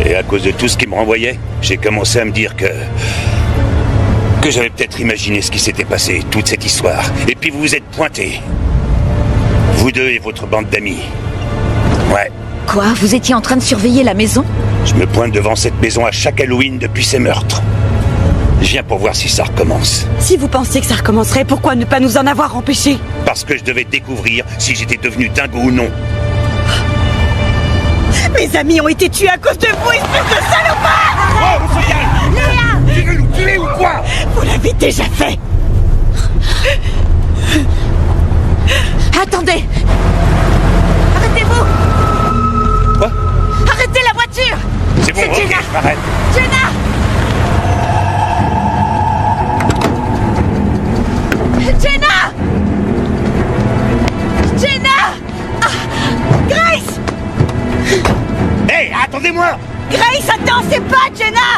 Et à cause de tout ce qui me renvoyait, j'ai commencé à me dire que Que j'avais peut-être imaginé ce qui s'était passé, toute cette histoire. Et puis vous vous êtes pointés. Vous deux et votre bande d'amis. Ouais. Quoi? Vous étiez en train de surveiller la maison? Je me pointe devant cette maison à chaque Halloween depuis ces meurtres. Je viens pour voir si ça recommence. Si vous pensiez que ça recommencerait, pourquoi ne pas nous en avoir empêchés? Parce que je devais découvrir si j'étais devenu dingo ou non. Mes amis ont été tués à cause de vous, espèce de salopard! Oh, Léa! Tirez-nous, tuez ou quoi? Vous l'avez déjà fait! Attendez! Arrêtez-vous! Quoi? Arrêtez la voiture! C'est bon, ok, Jenna! je m'arrête. Jenna! Jenna! Jenna! Grace! Hé, attendez-moi! Grace, attends, c'est pas Jenna!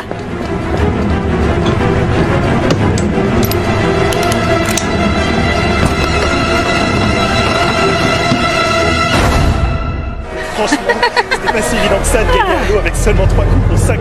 Franchement, c'était pas si évident que ça de gagner un lot avec seulement 3 coups pour $5.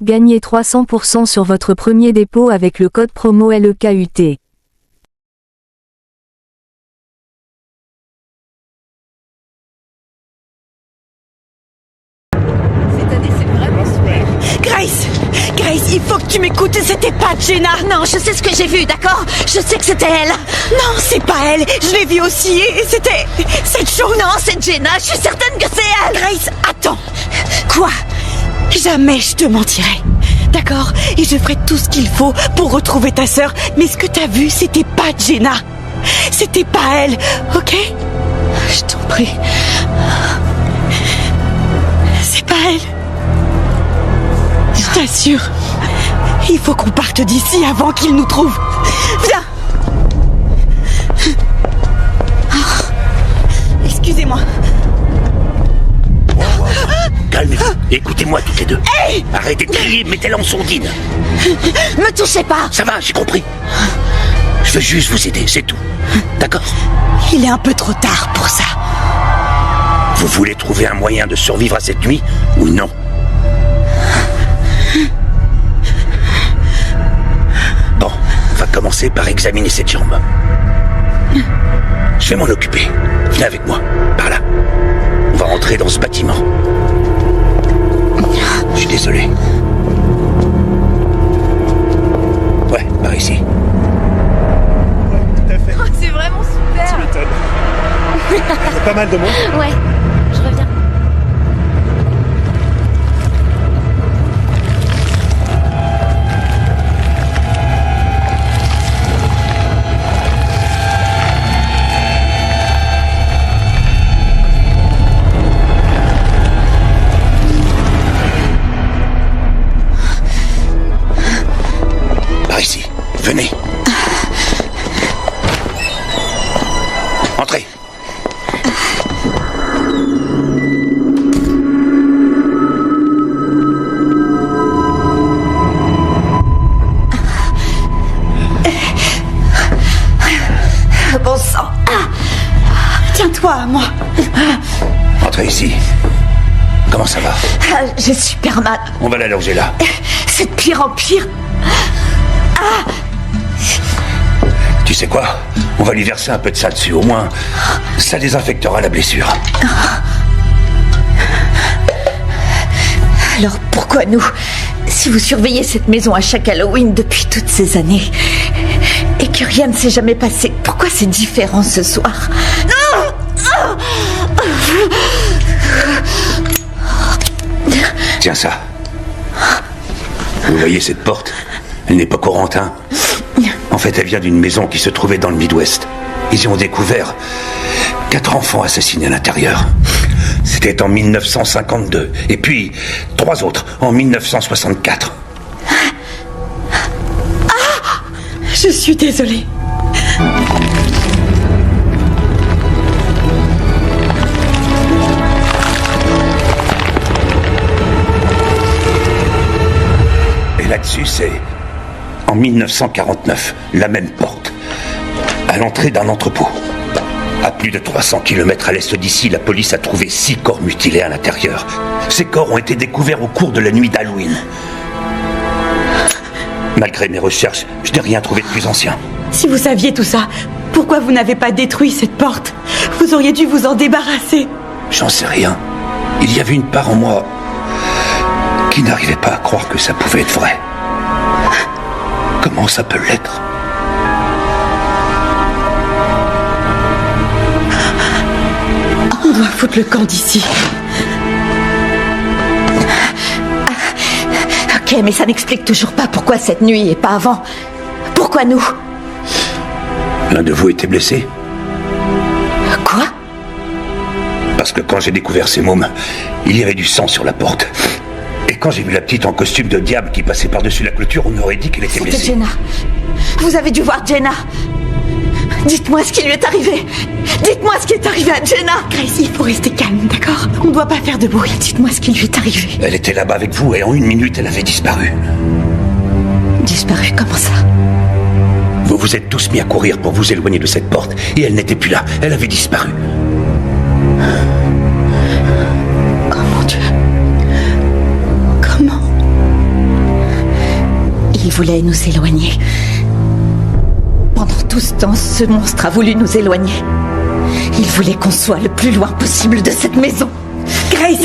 Gagnez 300% sur votre premier dépôt avec le code promo LEKUT. Grace, il faut que tu m'écoutes, c'était pas Jenna. Non, je sais ce que j'ai vu, d'accord? Je sais que c'était elle. Non, c'est pas elle, je l'ai vue aussi et c'était... cette chose. Non, c'est Jenna, je suis certaine que c'est elle. Grace, attends. Quoi? Jamais je te mentirai. D'accord? Et je ferai tout ce qu'il faut pour retrouver ta sœur. Mais ce que t'as vu, c'était pas Jenna. C'était pas elle, ok? Je t'en prie. C'est pas elle. Je t'assure. Il faut qu'on parte d'ici avant qu'il nous trouve. Viens. Excusez-moi. Calmez-vous. Écoutez-moi toutes les deux. Hey! Arrêtez de crier, mettez-la en sourdine. Me touchez pas. Ça va, j'ai compris. Je veux juste vous aider, c'est tout. D'accord? Il est un peu trop tard pour ça. Vous voulez trouver un moyen de survivre à cette nuit ou non? Bon, on va commencer par examiner cette jambe. Je vais m'en occuper. Viens avec moi, par là. On va rentrer dans ce bâtiment. Je suis désolé. Ouais, par ici. Ouais, tout à fait. Oh, c'est vraiment super. Tu m'étonnes. Il y a pas mal de monde. Ouais, je reviens. Par ici. Venez. Entrez. Bon sang. Tiens-toi à moi. Entrez ici. Comment ça va? J'ai super mal. On va la loger là. C'est de pire en pire. Tu sais quoi? On va lui verser un peu de ça dessus. Au moins, ça désinfectera la blessure. Alors pourquoi nous? Si vous surveillez cette maison à chaque Halloween depuis toutes ces années et que rien ne s'est jamais passé, pourquoi c'est différent ce soir? Tiens ça. Vous voyez cette porte? Elle n'est pas courante, hein? En fait, elle vient d'une maison qui se trouvait dans le Midwest. Ils y ont découvert 4 enfants assassinés à l'intérieur. C'était en 1952. Et puis 3 autres en 1964. Je suis désolée. là-dessus, c'est... En 1949, la même porte. À l'entrée d'un entrepôt. À plus de 300 km à l'est d'ici, la police a trouvé 6 corps mutilés à l'intérieur. Ces corps ont été découverts au cours de la nuit d'Halloween. Malgré mes recherches, je n'ai rien trouvé de plus ancien. Si vous saviez tout ça, pourquoi vous n'avez pas détruit cette porte? Vous auriez dû vous en débarrasser. J'en sais rien. Il y avait une part en moi qui n'arrivait pas à croire que ça pouvait être vrai. Comment ça peut l'être? On doit foutre le camp d'ici. Ok, mais ça n'explique toujours pas pourquoi cette nuit et pas avant. Pourquoi nous? L'un de vous était blessé? Quoi? Parce que quand j'ai découvert ces mômes, il y avait du sang sur la porte. Et quand j'ai vu la petite en costume de diable qui passait par-dessus la clôture, on aurait dit qu'elle était blessée. C'était Jenna. Vous avez dû voir Jenna. Dites-moi ce qui lui est arrivé. Dites-moi ce qui est arrivé à Jenna. Grace, il faut rester calme, d'accord? On ne doit pas faire de bruit. Dites-moi ce qui lui est arrivé. Elle était là-bas avec vous et en 1 minute, elle avait disparu. Disparu, comment ça? Vous vous êtes tous mis à courir pour vous éloigner de cette porte et elle n'était plus là. Elle avait disparu. Oh mon Dieu. Comment? Il voulait nous éloigner. Pendant tout ce temps, ce monstre a voulu nous éloigner. Il voulait qu'on soit le plus loin possible de cette maison. Grace!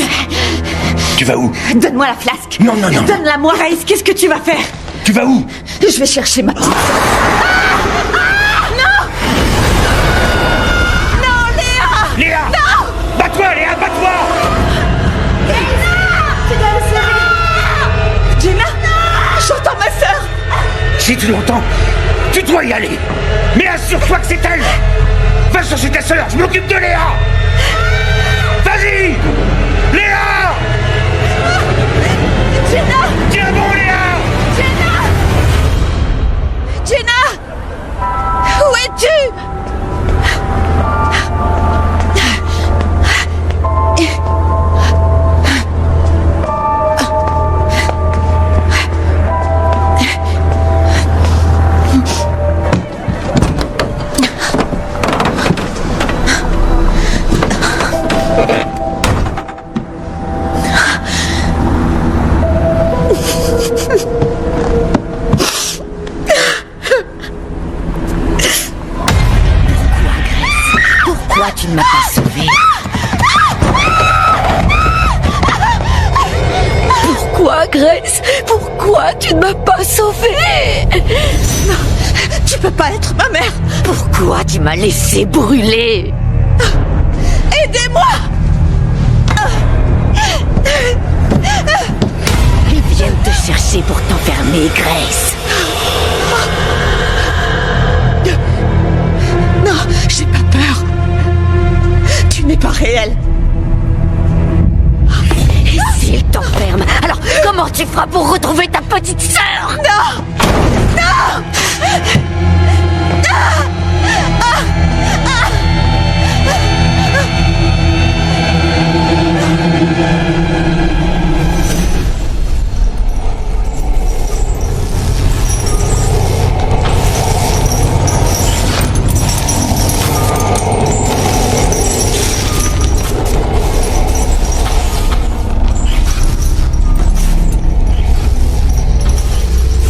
Tu vas où? Donne-moi la flasque. Non, non, non. Donne-la-moi. Grace, qu'est-ce que tu vas faire? Tu vas où? Je vais chercher ma petite. Léa! Non! Bats-toi, Léa, bats-toi! Tu dois le serrer. Jenna? J'entends ma sœur! Si tu l'entends, tu dois y aller. Mais assure-toi que c'est elle. Va chercher ta sœur, je m'occupe de Léa. Vas-y! Léa! Jenna! Tiens bon, Léa! Jenna! Jenna! Où es-tu? Pourquoi tu ne m'as pas sauvée? Pourquoi, Grace? Pourquoi tu ne m'as pas sauvée? Non, tu peux pas être ma mère! Pourquoi tu m'as laissé brûler? Aidez-moi! Ils viennent te chercher pour t'enfermer, Grace. Non, j'ai pas peur. Tu n'es pas réelle. Et s'ils t'enferment, alors comment tu feras pour retrouver ta petite sœur? Non! Non!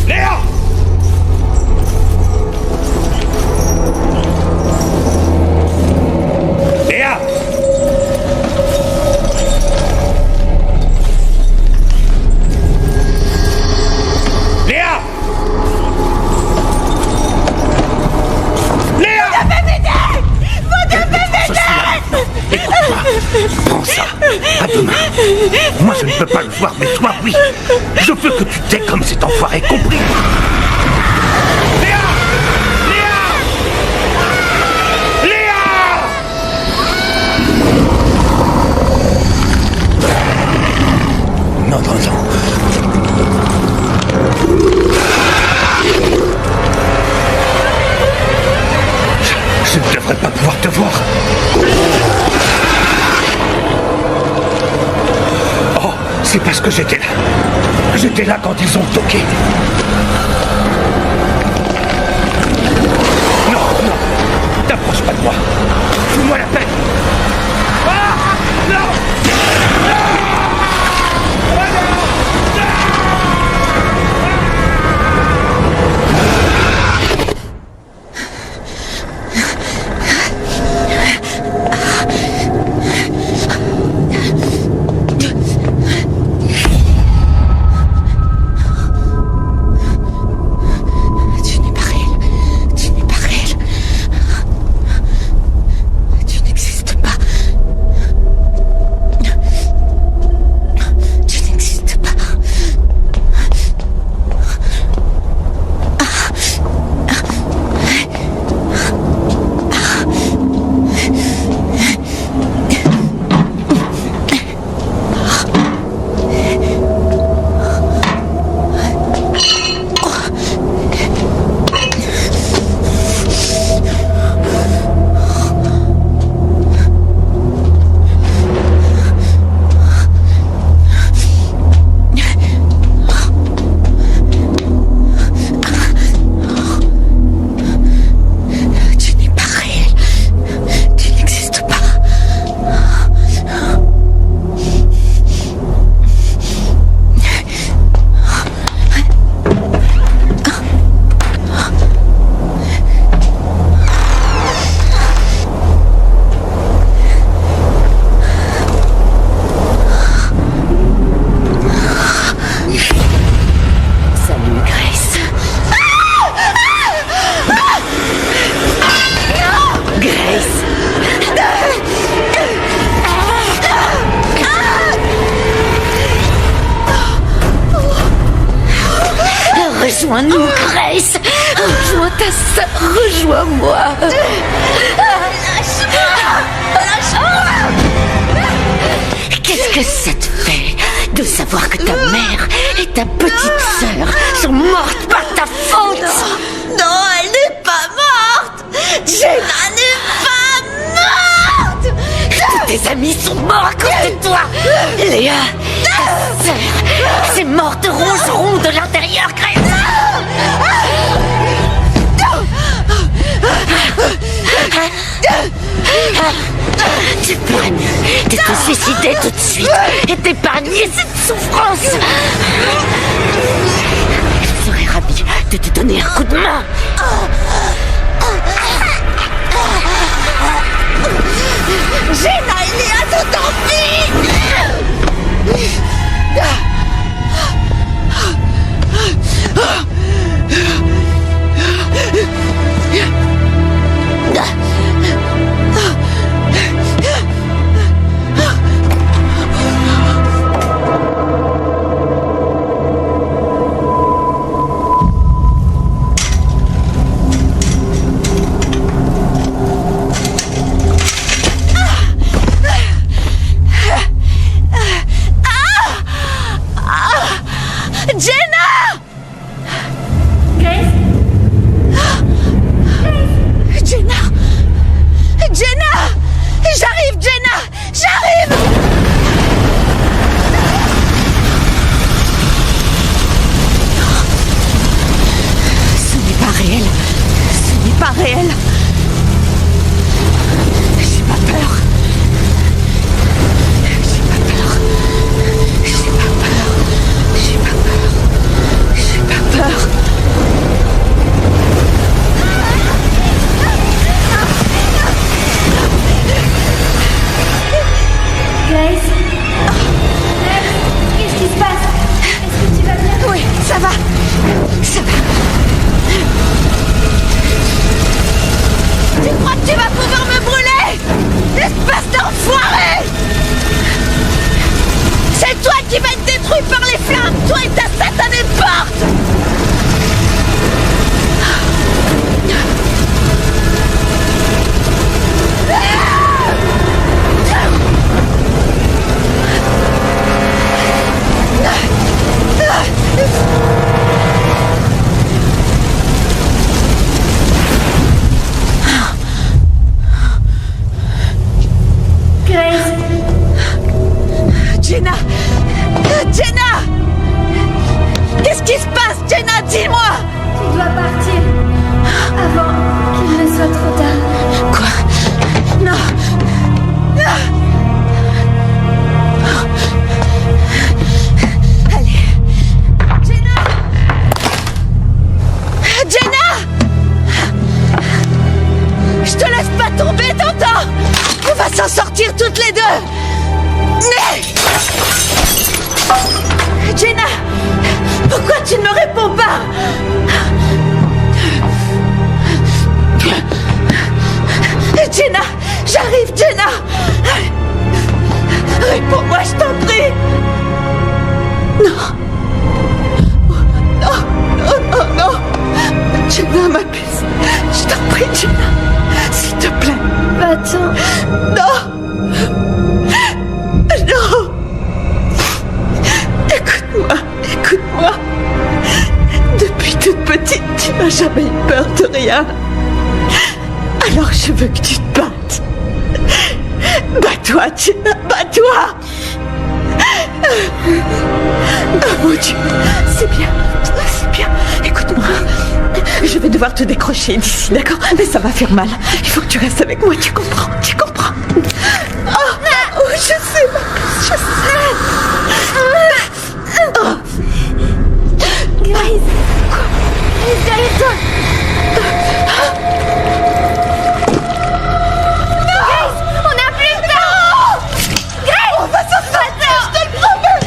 Léa! Léa! Léa! Léa! Vous devez m'aider! Écoute-moi, prends ça. À demain. Moi, je ne peux pas le voir, mais toi, oui. Je veux que tu t'aies comme cet enfoiré, compris? Léa! Léa! Léa! Non, non, non. Je ne devrais pas pouvoir te voir. Oh, c'est pas Parce que j'étais là. J'étais là quand ils ont toqué. Non, non. T'approches pas de moi. Fous-moi la paix. Ah, non. Rejoins-nous, Grace. Rejoins ta sœur. Rejoins-moi. Qu'est-ce que ça te fait de savoir que ta mère et ta petite sœur sont mortes par ta faute? Non, elle n'est pas morte. Jenna n'est pas morte. Tous tes amis sont morts à cause de toi. Léa, ta sœur, ces mortes rongeront de l'intérieur, Grace. Tu pourrais mieux te suicider tout de suite et t'épargner cette souffrance. Je serais ravie de te donner un coup de main. Jenna et Léa sont en vie. Jenna! Jenna! Pourquoi tu ne me réponds pas? Jenna! J'arrive, Jenna! Réponds-moi, je t'en prie! Non! Non! Jenna, ma puce! Je t'en prie, Jenna! S'il te plaît! Attends. Non! Non! Écoute-moi! Depuis toute petite, tu n'as jamais eu peur de rien. Alors je veux que tu te battes. Bats-toi, Jenna, bats-toi! Oh mon Dieu, c'est bien. Écoute-moi, je vais devoir te décrocher d'ici, d'accord? Mais ça va faire mal. Il faut que tu restes avec moi, tu comprends? Oh, je sais, je sais. Oh. Grace! Grace, derrière toi! Grace, on n'a plus de temps! Grace! On va s'en sortir, je te le promets!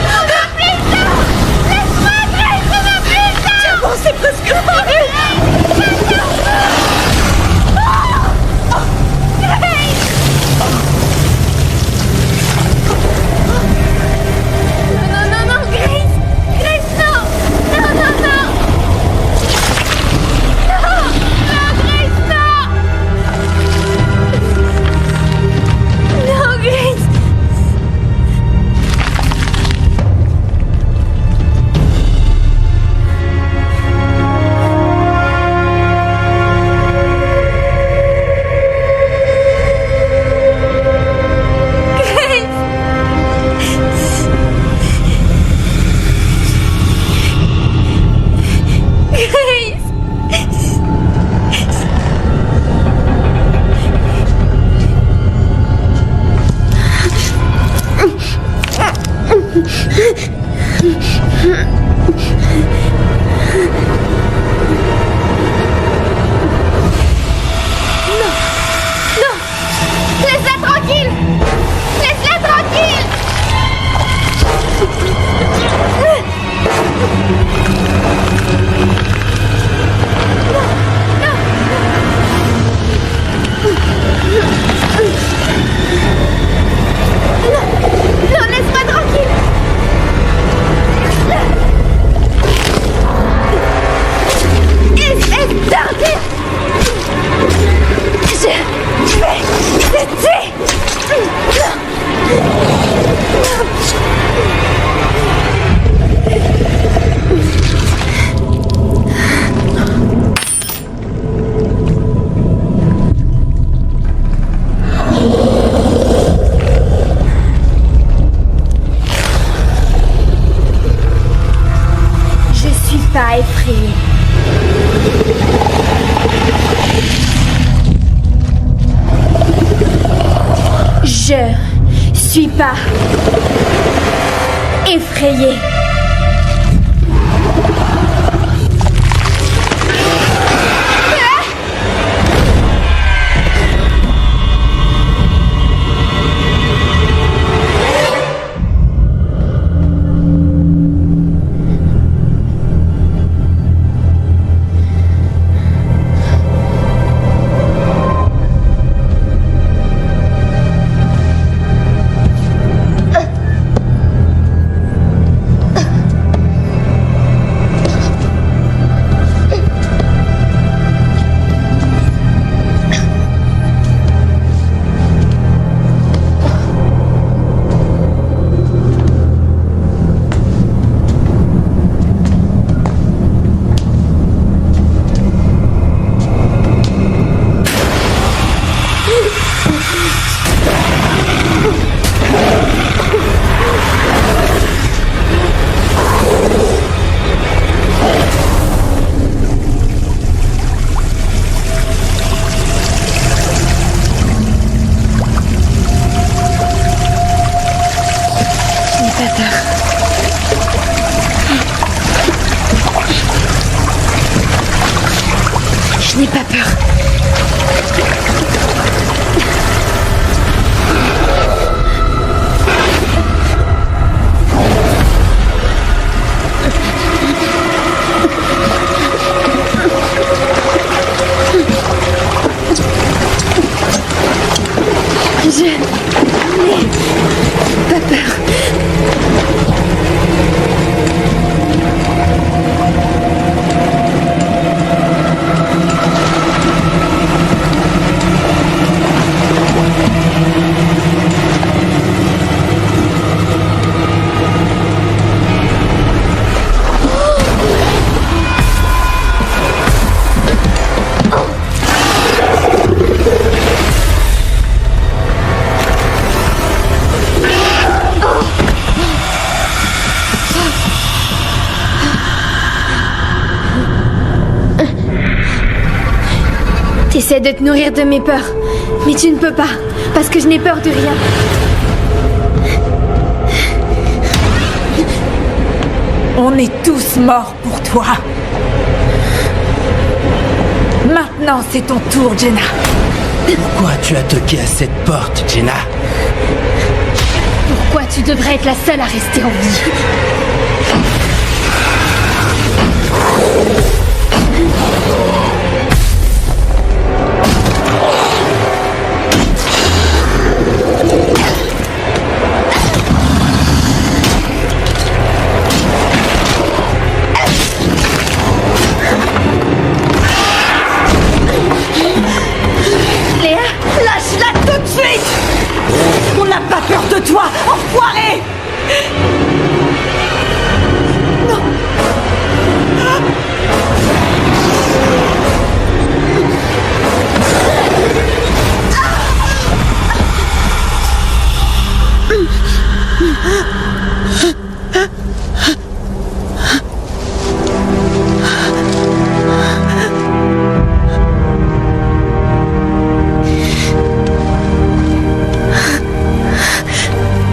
On n'a plus de temps! Laisse-moi, Grace, on n'a plus de temps! C'est bon, c'est presque fini! Non, Grace! Grace, non! Non, Grace, non! Non, Grace! Laisse-la tranquille! Laisse-la tranquille! Non, laisse-moi tranquille! Essaie d'arrêter! Je vais te tuer! Je suis pas effrayée. Je suis pas effrayée. Je n'ai pas peur. J'essaie de te nourrir de mes peurs. Mais tu ne peux pas, parce que je n'ai peur de rien. On est tous morts pour toi. Maintenant, c'est ton tour, Jenna. Pourquoi tu as toqué à cette porte, Jenna? Pourquoi tu devrais être la seule à rester en vie? Lâche-la tout de suite! On n'a pas peur de toi, enfoiré! Non!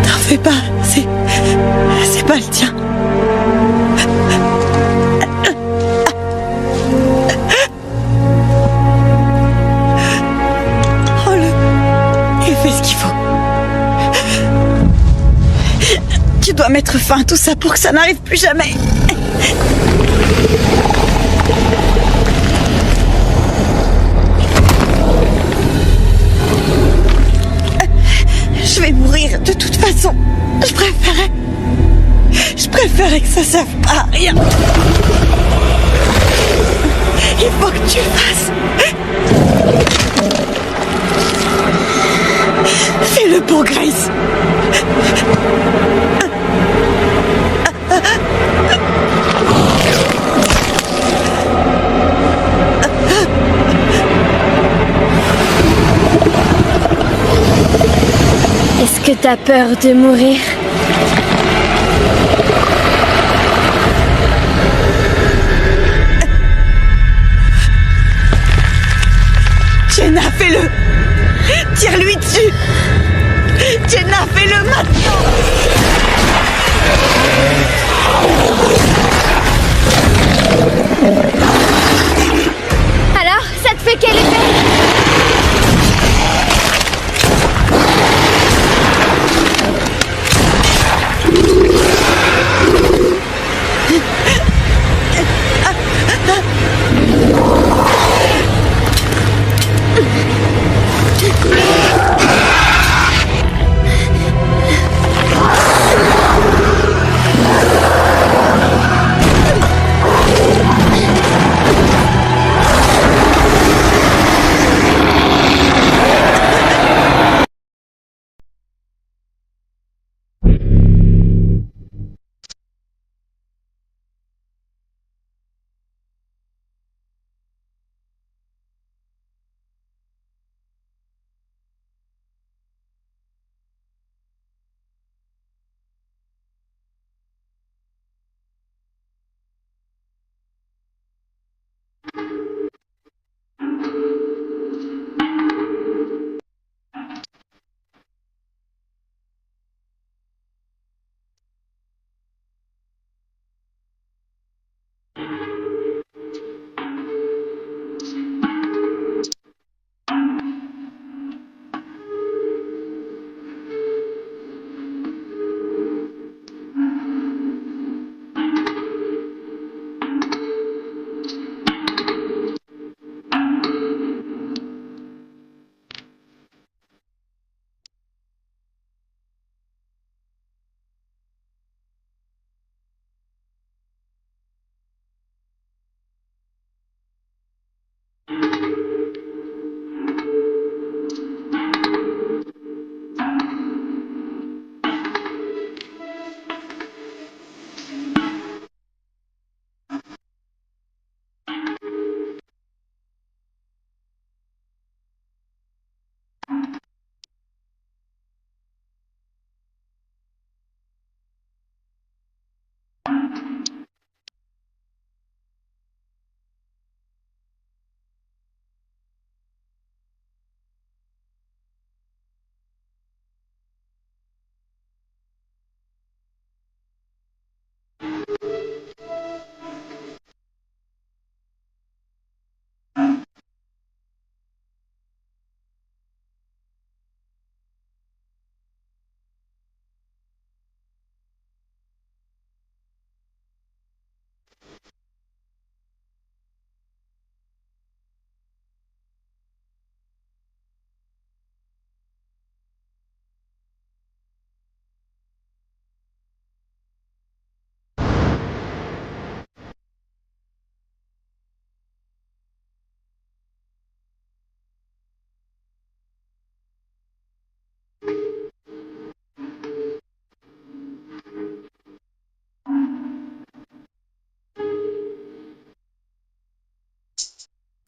T'en fais pas, c'est pas le tien. Prends-le et fais ce qu'il faut. Tu dois mettre fin à tout ça pour que ça n'arrive plus jamais. Je vais mourir de toute façon. Je préférais que ça serve pas à rien. Il faut que tu fasses. Fais-le pour Grace. Est-ce que t'as peur de mourir?